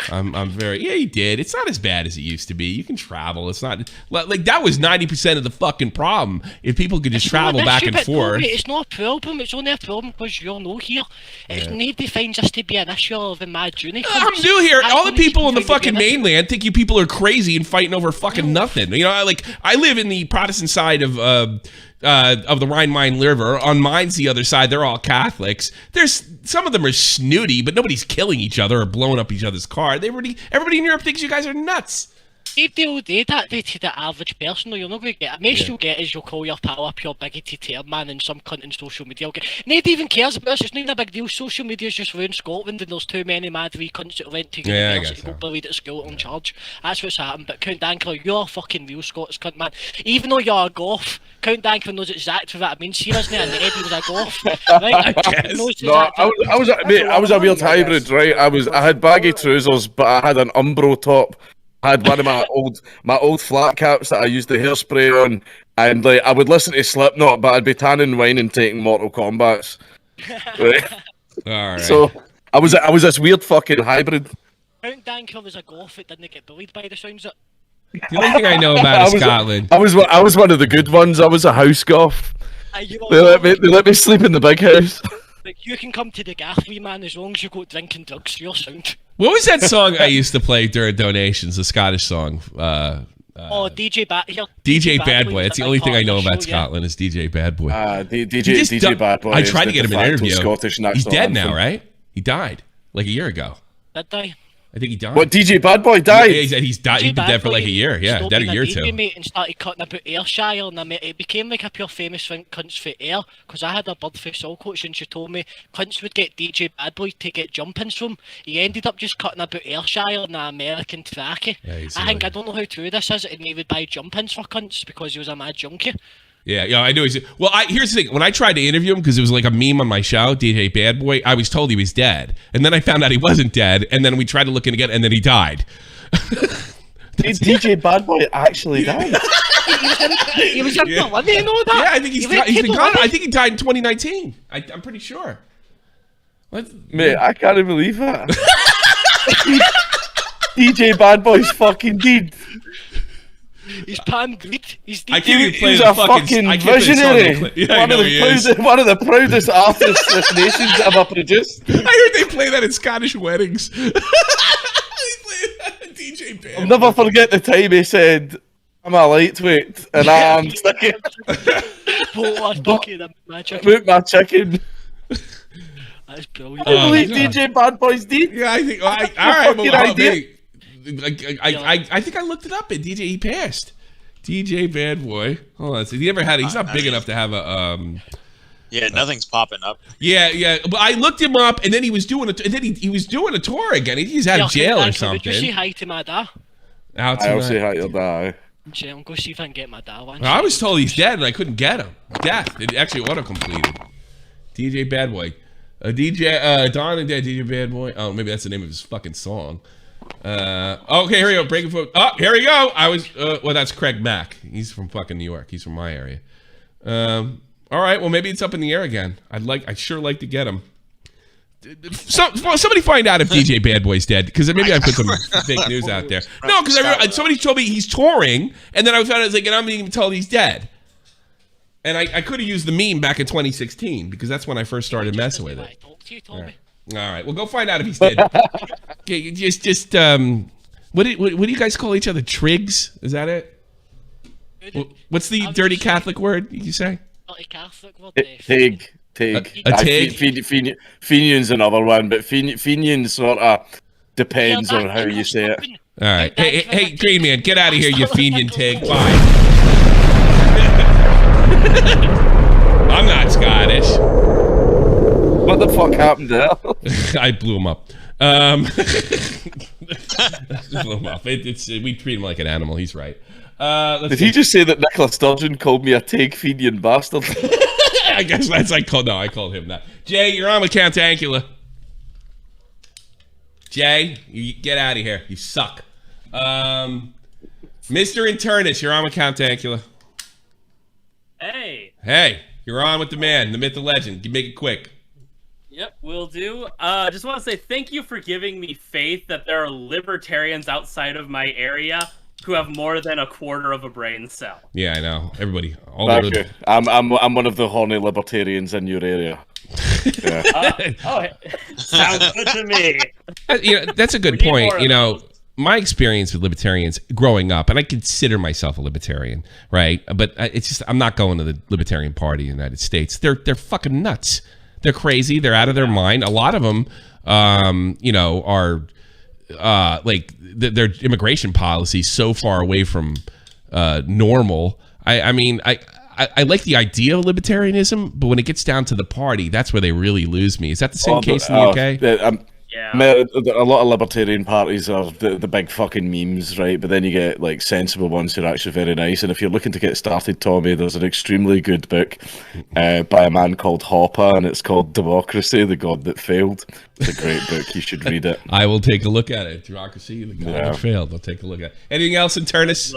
A: He did. It's not as bad as it used to be. You can travel. It's not like that was 90% of the fucking problem. If people could just travel back and forth.
E: It's not a problem. It's only a problem because you're not here. It's nobody finds us to be an issue of a mad uni.
A: I'm new here. All the people in the fucking mainland think you people are crazy and fighting over fucking nothing. You know, I live in the Protestant side of the Rhine-Main River. On mine's the other side. They're all Catholics. There's some of them are snooty, but nobody's killing each other or blowing up each other's car. Everybody in Europe thinks you guys are nuts.
E: If they'll do that to the average person, though, you're not going to get it. Most you'll get is you'll call your pal up, your bigoted term man, and some cunt in social media will get. Nobody even cares about this. It's not a big deal. Social media's just ruined Scotland, and there's too many mad wee cunts that went to university go bullied at school on charge. That's what's happened. But Count Dankula, you're a fucking real Scots cunt, man. Even though you're a goth, Count Dankula knows exactly what I mean. See, isn't it? And Eddie was a goth, right?
B: I was a weird hybrid, right? I had baggy trousers, but I had an Umbro top. I had one of my old flat caps that I used the hairspray on, and like I would listen to Slipknot, but I'd be tanning wine and taking Mortal Kombats. Right?
A: All right.
B: So I was this weird fucking hybrid.
E: Count Dankula was a goth that didn't get bullied by the sounds of it.
A: The only thing I know about is Scotland.
B: I was one of the good ones. I was a house goth. They let me sleep in the big house.
E: Like, you can come to the gaff, wee man, as long as you go drinking drugs. You're sound.
A: What was that song I used to play during donations? The Scottish song.
E: DJ
A: Bad Boy. That's the only thing I know about Scotland is DJ Bad Boy.
B: DJ Bad Boy.
A: I tried to get him an interview.
B: Scottish
A: He's dead now, right? He died like a year ago.
E: Did die?
A: I think he died.
B: What, DJ Bad Boy died?
A: Yeah, he's died. He's been dead for like a year. Yeah, dead a year or two.
E: Mate, and started cutting about Ayrshire, and it became like a pure famous thing, cunts for Ayr, because I had a bird for soul coach, and she told me cunts would get DJ Bad Boy to get jumpings from. He ended up just cutting about Ayrshire and an American tracky. Yeah, I don't know how true this is, and he would buy jumpings for cunts because he was a mad junkie. Yeah, I knew. Well, here's the thing. When I tried to interview him, because it was like a meme on my show, DJ Bad Boy, I was told he was dead. And then I found out he wasn't dead, and then we tried to look in again, and then he died.
B: DJ Bad Boy actually died?
E: He was in Berlin, you know that?
A: Yeah, I think he's been gone. I think he died in 2019. I'm pretty sure.
B: Mate, I can't believe that. DJ Bad Boy's fucking dead.
E: He's pan-greed. He's
B: a fucking visionary. One of the proudest artists this nation's ever produced.
A: I heard they play that at Scottish weddings. DJ Bad.
B: I'll never forget the time he said, "I'm a lightweight and I'm sticking." Book my chicken.
E: That's brilliant.
B: I believe DJ Bad Boy's dead.
A: Yeah, I think. All right, well, I think I looked it up. And DJ, he passed. DJ Bad Boy. Hold on. So he never had. He's not big enough to have a.
D: Yeah, nothing's popping up.
A: Yeah. But I looked him up, and then he was doing he was doing a tour again. He's out of jail or something.
E: Would you say hi to my dad?
B: I'll say hi to your dad.
E: I'll go see if I can get my dad one.
A: I was told he's dead, and I couldn't get him. Death. It actually auto-completed. DJ Bad Boy. Don and Dead. DJ Bad Boy. Oh, maybe that's the name of his fucking song. Okay, here we go. Breaking foot. Oh, here we go. Well, that's Craig Mack. He's from fucking New York. He's from my area. All right. Well, maybe it's up in the air again. I'd sure like to get him. Somebody find out if DJ Bad Boy's dead, because maybe I put some fake news out there. No, because somebody told me he's touring, and then I found out and I'm even told he's dead. And I could have used the meme back in 2016 because that's when I first started messing with it. All right, well, go find out if he's dead. Okay, just what do you guys call each other? Trigs? Is that it? What's the dirty Catholic word you say?
E: Dirty Catholic word.
B: Tig.
A: A tig?
B: Fenian's another one, but Fenian sort of depends on how you say it.
A: All right. Hey, Green Man, get out of here, you Fenian tig. Bye. I'm not Scottish.
B: What the fuck happened there?
A: I blew him up. Blew him up. We treat him like an animal. He's right.
B: Did he just say that Nicola Sturgeon called me a Tagfenian bastard?
A: I guess that's I called him that. Jay, you're on with Count Dankula. Jay, you get out of here. You suck. Mr. Internus, you're on with Count Dankula.
F: Hey,
A: you're on with the man, the myth, the legend. You make it quick.
F: Yep, will do. Just want to say thank you for giving me faith that there are libertarians outside of my area who have more than a quarter of a brain cell.
A: Yeah, I know. Everybody.
B: Okay. I'm one of the horny libertarians in your area. Yeah.
F: Sounds good to me.
A: That's a good point. My experience with libertarians growing up, and I consider myself a libertarian, right? But it's just I'm not going to the Libertarian Party in the United States. They're fucking nuts. They're crazy. They're out of their mind. A lot of them, are like their immigration policy so far away from normal. I mean, I like the idea of libertarianism, but when it gets down to the party, that's where they really lose me. Is that the same case in the UK?
B: A lot of libertarian parties are the big fucking memes, right? But then you get like sensible ones who are actually very nice. And if you're looking to get started, Tommy, there's an extremely good book by a man called Hopper, and it's called Democracy, the God That Failed. It's a great book. You should read it.
A: I will take a look at it. Democracy, the God That Failed. I'll take a look at it. Anything else, Internus?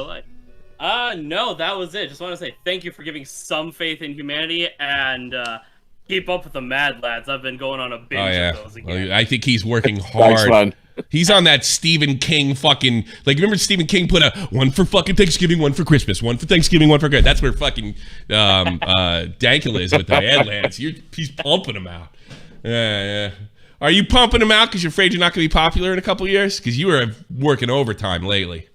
F: No, that was it. Just want to say thank you for giving some faith in humanity and keep up with the Mad Lads. I've been going on a binge of those again.
A: I think he's working hard.
B: Thanks, man.
A: He's on that Stephen King fucking remember Stephen King put one for fucking Thanksgiving, one for Christmas, one for Thanksgiving, one for good. That's where fucking Dankula is with the Headlands. He's pumping them out. Yeah. Are you pumping them out because you're afraid you're not going to be popular in a couple of years? Because you were working overtime lately.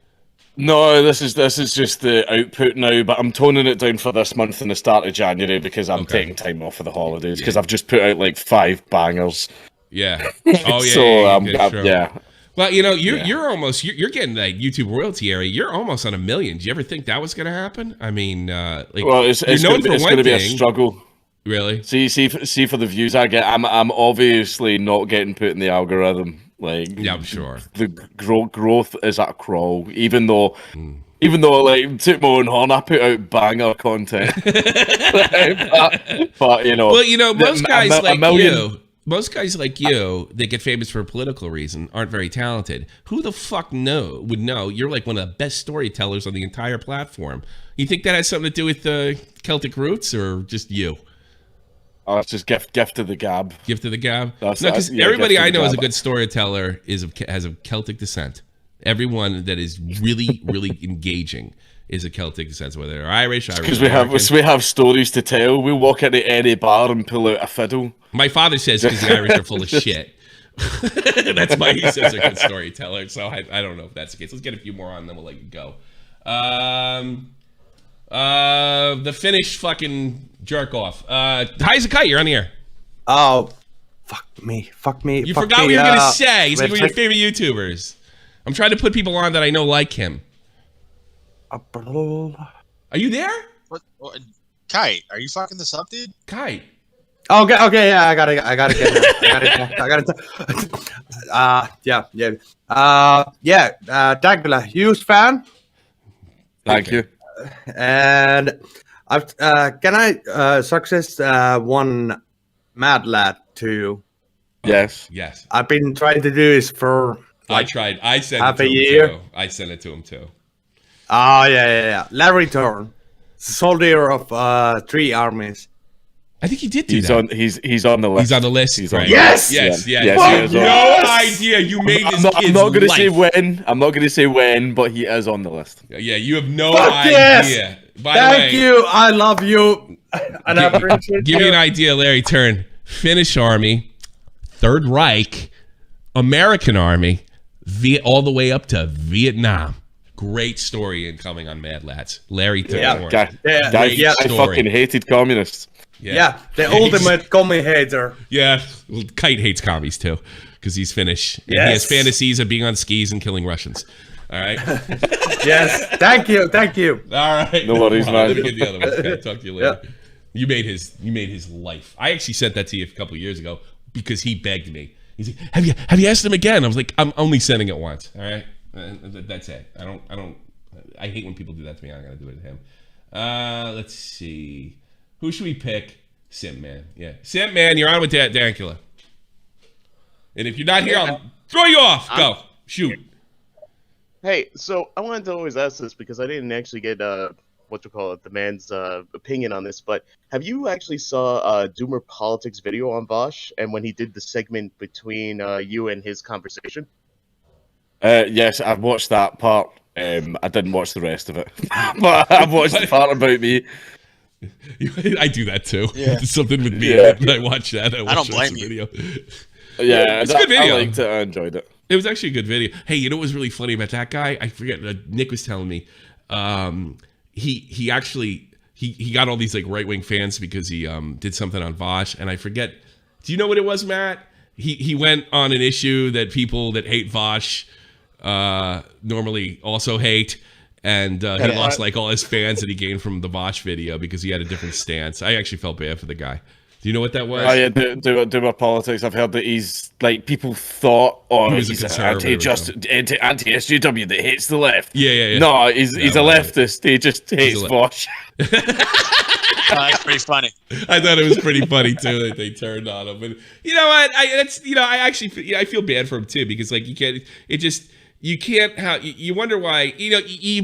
B: No, this is just the output now, but I'm toning it down for this month and the start of January because I'm taking time off for the holidays because I've just put out like 5 bangers.
A: Yeah. Oh yeah.
B: Yeah.
A: Well, you're almost you're getting like YouTube royalty area. You're almost on 1 million. Do you ever think that was going to happen? I mean,
B: it's going to be a struggle.
A: Really?
B: See for the views I get, I'm obviously not getting put in the algorithm. Like,
A: yeah, I'm sure
B: the growth is at a crawl. Even though like toot my own horn, I put out banger content. but
A: most guys like you that get famous for a political reason aren't very talented. Who the fuck would know? You're like one of the best storytellers on the entire platform. You think that has something to do with the Celtic roots or just you?
B: Oh, it's just gift of the gab.
A: Gift of the gab? No, because everybody I know is a good storyteller has a Celtic descent. Everyone that is really, really engaging is a Celtic descent, whether they're Irish.
B: Because we have stories to tell. We'll walk into any bar and pull out a fiddle.
A: My father says because the Irish are full of shit. That's why he says a good storyteller. So I don't know if that's the case. Let's get a few more on, then we'll let you go. The Finnish fucking jerk off. How's a kite? You're on the air.
G: Oh, fuck me.
A: You forgot what you were gonna say. He's like one of your favorite YouTubers. I'm trying to put people on that I know like him. Are you there?
D: What? Kite, are you fucking this up, dude?
A: Kite.
G: Okay, yeah, I gotta get it. Dankula, huge fan.
B: Thank you.
G: And I've can I success one Mad Lad to you?
B: Yes.
G: I've been trying to do this for
A: I tried. I sent
G: half
A: it to
G: a year.
A: him too. I sent it to him too.
G: Oh yeah. Larry Thorne, soldier of 3 armies.
A: I think he did do
B: he's
A: that.
B: He's on the list.
A: He's on the list.
B: Right?
G: Yes.
A: Yes.
B: Yes.
A: You have no idea you made this kid's
B: I'm not going to
A: life.
B: say when. I'm not going to say when, but he is on the list.
A: Yeah, you have no
G: Fuck
A: idea.
G: yes.
A: By
G: Thank
A: the way,
G: you. I love you. And I appreciate
A: give you an idea, Larry. Turn Finnish army, Third Reich, American army, all the way up to Vietnam. Great story incoming on Mad Lads. Larry Thorne.
B: I fucking hated communists.
G: Yeah, the ultimate commie hater.
A: Yeah, well, Kite hates commies too, because he's Finnish. And he has fantasies of being on skis and killing Russians. All right.
G: Yes. Thank you.
A: All right.
B: No worries, man.
A: Let me get the other one. Okay, talk to you later. Yeah. You made his life. I actually sent that to you a couple of years ago because he begged me. He's like, "Have you asked him again?" I was like, "I'm only sending it once." All right. That's it. I don't. I hate when people do that to me. I'm gonna do it to him. Let's see. Who should we pick? Simp Man. Yeah, Simp Man. You're on with Dankula. And if you're not here, I'll throw you off. Go shoot.
H: Hey, so I wanted to always ask this because I didn't actually get the man's opinion on this. But have you actually saw Doomer Politics video on Vaush and when he did the segment between you and his conversation?
B: Yes, I've watched that part. I didn't watch the rest of it, but I've watched the part about me.
A: I do that too.
D: Yeah.
A: It's something with me.
B: Yeah.
A: When I watch that, I
D: don't blame
A: the
D: you.
A: video.
B: Yeah,
A: it's a good video.
B: I liked it. I enjoyed it.
A: It was actually a good video. Hey, you know what was really funny about that guy? I forget. Nick was telling me. He actually got all these like right wing fans because he did something on Vaush, and I forget. Do you know what it was, Matt? He went on an issue that people that hate Vaush normally also hate, and he lost like all his fans that he gained from the Vaush video because he had a different stance. I actually felt bad for the guy. Do you know what that was?
B: Oh yeah, do my politics. I've heard that he's like people thought,
A: He was a
B: he's
A: conservative
B: anti SJW that hates the left.
A: Yeah.
B: No, he's a leftist. He just hates Vaush.
D: That's pretty funny.
A: I thought it was pretty funny too that they turned on him. But you know what? I feel bad for him too because like you can't have you wonder why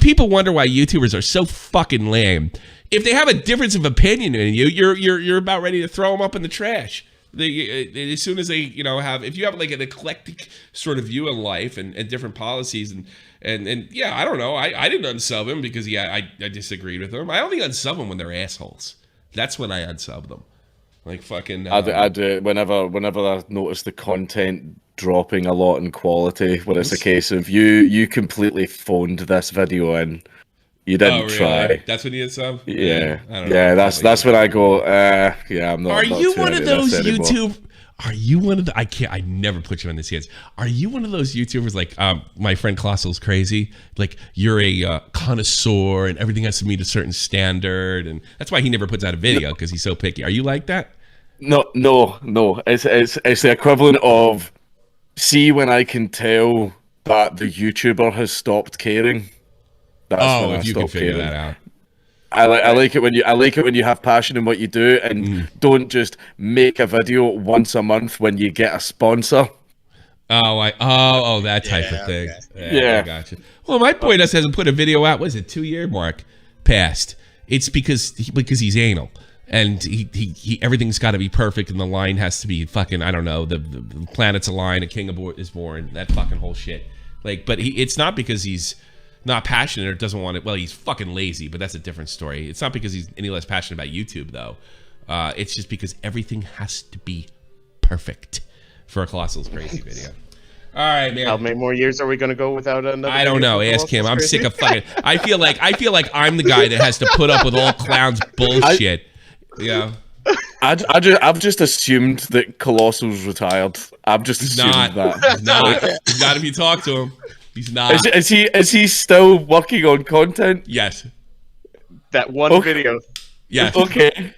A: people wonder why YouTubers are so fucking lame. If they have a difference of opinion in you, you're about ready to throw them up in the trash. As soon as they if you have like an eclectic sort of view on life and different policies and yeah, I don't know. I didn't unsub him because I disagreed with him. I only unsub them when they're assholes. That's when I unsub them. Like fucking.
B: I do whenever I notice the content dropping a lot in quality, where it's a case of you completely phoned this video in. You didn't try.
A: That's when you unsub.
B: Yeah,
A: I don't know.
B: yeah. That's when I go. Yeah, I'm not.
A: Are
B: not
A: you
B: too
A: one of
B: into this
A: those
B: anymore.
A: YouTube? Are you one of the? I never put you on this hands. Are you one of those YouTubers like my friend Colossal's crazy? Like you're a connoisseur and everything has to meet a certain standard, and that's why he never puts out a video because he's so picky. Are you like that?
B: No. It's the equivalent of when I can tell that the YouTuber has stopped caring. That's when
A: if you can figure that out.
B: I like it when you have passion in what you do and don't just make a video once a month when you get a sponsor.
A: That type of thing.
D: Okay.
B: Yeah.
A: I gotcha. Well, my boy just hasn't put a video out. What is it? 2-year mark past. It's because he's anal. And he everything's got to be perfect, and the line has to be fucking. I don't know. The planets align, a king is born. That fucking whole shit. Like, but it's not because he's not passionate or doesn't want it. Well, he's fucking lazy, but that's a different story. It's not because he's any less passionate about YouTube, though. It's just because everything has to be perfect for a Colossal's Crazy video. All right, man.
H: How many more years are we going to go without another?
A: I don't know. Ask him. I'm sick of fucking. I feel like I'm the guy that has to put up with all clowns bullshit. Yeah.
B: I've just assumed that Colossal's retired. I've just assumed that.
A: He's not. He's not if you talk to him. He's not.
B: Is he still working on content?
A: Yes.
H: That one video.
A: Yes.
B: Okay.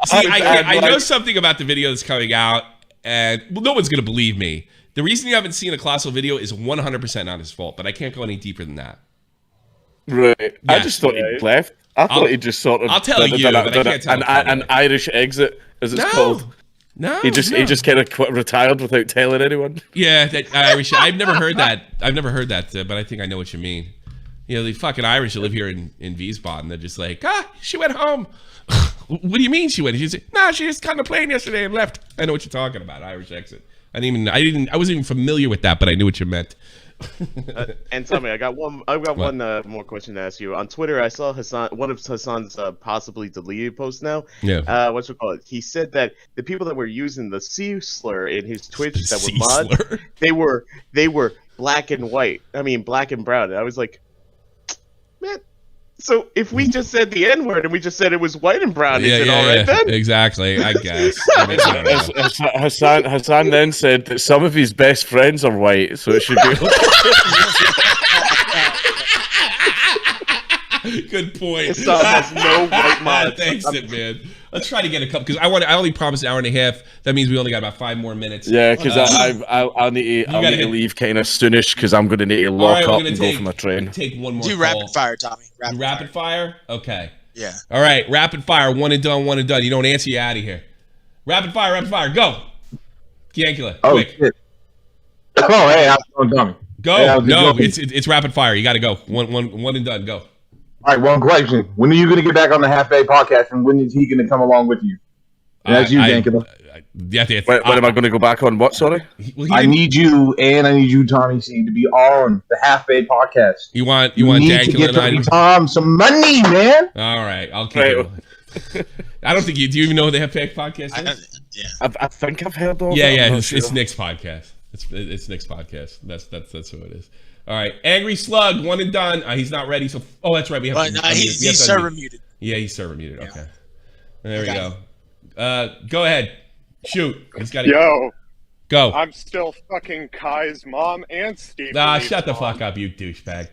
A: See, I know something about the video that's coming out, and no one's gonna believe me. The reason you haven't seen a Colossal video is 100% not his fault, but I can't go any deeper than that.
B: Right.
A: Yes.
B: I just thought he left. I thought he just sort of.
A: I'll tell you, but I can't tell
B: an Irish exit, as it's called.
A: No,
B: he just kind of retired without telling anyone.
A: Yeah, that Irish. I've never heard that. But I think I know what you mean. You know, the fucking Irish that live here in Wiesbaden, they're just like, she went home. What do you mean she went? She said, she just got on the plane yesterday and left. I know what you're talking about, Irish exit. I wasn't even familiar with that, but I knew what you meant.
H: And tell me, I've got one more question to ask you. On Twitter, I saw one of Hasan's possibly deleted posts now.
A: Yeah.
H: What's it called? He said that the people that were using the C slur in his Twitch that were mods, they were black and white. I mean, black and brown. And I was like, man. So if we just said the N-word and we just said it was white and brown, is it all right then?
A: Exactly, I guess.
B: Hasan then said that some of his best friends are white, so it should be.
A: Good point.
H: This song has no white mods.
A: Thanks, man. Let's try to get a couple because I only promised an hour and a half. That means we only got about 5 more minutes.
B: Yeah, because I'll need to leave kind of soonish because I'm going to need to lock up and go for my train.
A: Take one more.
D: Do
A: call.
D: rapid fire, Tommy.
A: Rapid fire? Okay.
D: Yeah.
A: All right, rapid fire. One and done. You don't answer, you out of here. Rapid fire. Go. Dankula, quick.
G: Shit. Oh, hey, how's it going, Tommy?
A: Go.
G: Hey,
A: no, it's rapid fire. You got to go. One and done. Go.
G: All right, one question. When are you going to get back on the Half Bay podcast, and when is he going to come along with you? That's you, Dankula.
B: When am I going to go back on what, sorry?
G: I need you, and I need you, Tommy C, to be on the Half Bay podcast.
A: You want Dankula and I?
G: Tom some money, man.
A: All right, I'll keep it. I don't think you do. You even know what the Half Bay podcast is?
B: Yeah. I think I've heard of it.
A: Yeah. It's Nick's podcast. It's Nick's podcast. That's who it is. All right, Angry Slug, one and done. He's not ready. So, that's right. We have.
D: He's server muted.
A: Yeah, he's server muted. Okay, there we go. Go ahead, shoot. He's got.
I: Yo,
A: go.
I: I'm still fucking Kai's mom and Steve.
A: Shut the fuck up, you douchebag.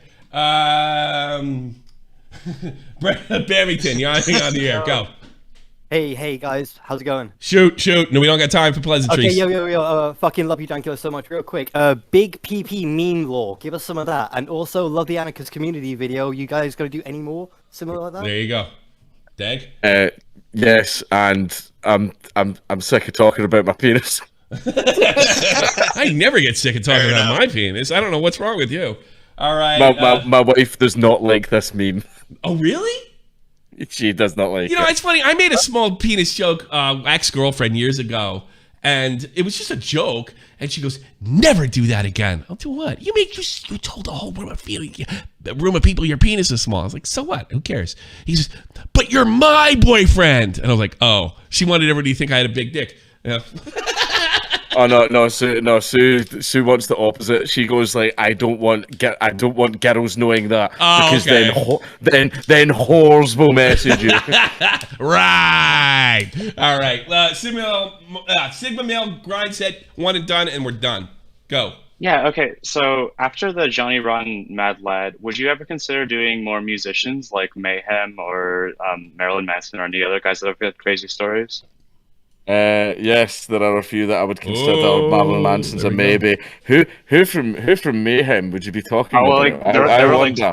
A: Barrington, you're on the air. Go.
J: Hey guys, how's it going?
A: Shoot. No, we don't got time for pleasantries.
J: Okay, yo. Fucking love you, Dankula, so much. Real quick, big PP meme lore. Give us some of that, and also love the Anarchist community video. You guys gonna do any more similar like that?
A: There you go. Dank.
B: Yes, and I'm sick of talking about my penis.
A: I never get sick of talking about my penis. I don't know what's wrong with you. All right.
B: My wife does not like this meme.
A: Oh, really?
B: She does not like it.
A: It's funny. I made a small penis joke, ex-girlfriend years ago, and it was just a joke. And she goes, "Never do that again." I'll do what? You told the whole room of people your penis is small. I was like, so what? Who cares? He says, "But you're my boyfriend." And I was like, oh, she wanted everybody to think I had a big dick. Yeah.
B: Oh no, Sue wants the opposite. She goes like, I don't want girls knowing that because then whores will message you.
A: Right. All right. Sigma male grind set, one and done, and we're done. Go.
K: Yeah. Okay. So after the Johnny Ron Mad Lad, would you ever consider doing more musicians like Mayhem or Marilyn Manson or any other guys that have got crazy stories?
B: Yes, there are a few that I would consider. Marilyn Manson's a maybe. Who from Mayhem would you be talking about? I wonder.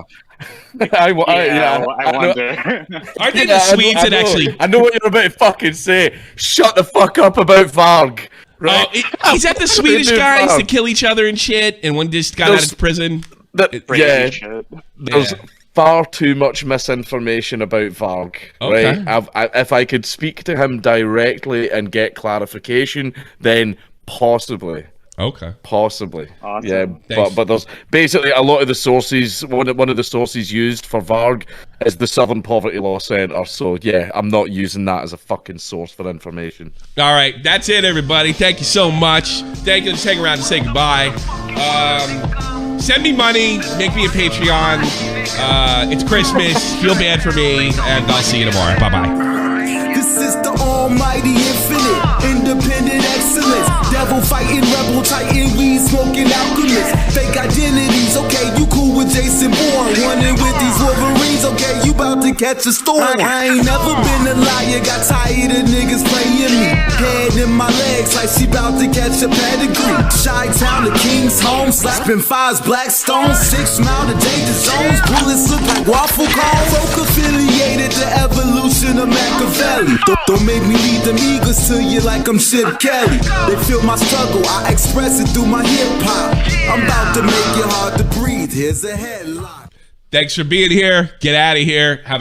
B: I wonder.
A: Aren't they the Swedes that actually?
B: I know what you're about to fucking say. Shut the fuck up about Varg. Right?
A: Is that the Swedish guys that kill each other and shit? And one just got out of prison.
B: There's far too much misinformation about Varg.
A: Okay.
B: Right? If I could speak to him directly and get clarification, then possibly.
A: Okay.
B: Possibly.
K: Awesome.
B: Yeah,
K: Thanks.
B: but there's basically a lot of the sources. One of the sources used for Varg is the Southern Poverty Law Center. So yeah, I'm not using that as a fucking source for information.
A: All right, that's it, everybody. Thank you so much. Thank you. Just hang around to say goodbye. Send me money. Make me a Patreon. It's Christmas. Feel bad for me, and I'll see you tomorrow. Bye bye.
L: This is the almighty infinite, independent excellence. Devil fighting, rebel titan, weed smoking alchemist. Fake identities, okay, you cool with Jason Bourne. Running with these Wolverines, okay, you about to catch a storm. I ain't never been a liar, got tired of niggas playing me. Head in my legs like she about to catch a pedigree. Chi-town, the king's home, slapping fives, black stones, 6 mile to danger zones. Bullets look like waffle cones. Folk affiliated to evolution of Machiavelli. Don't make me lead them eagles to you like I'm Chip Kelly. They feel my struggle, I express it through my hip-hop. I'm about to make it hard to breathe, here's a headline.
A: Thanks for being here. Get out of here. Have a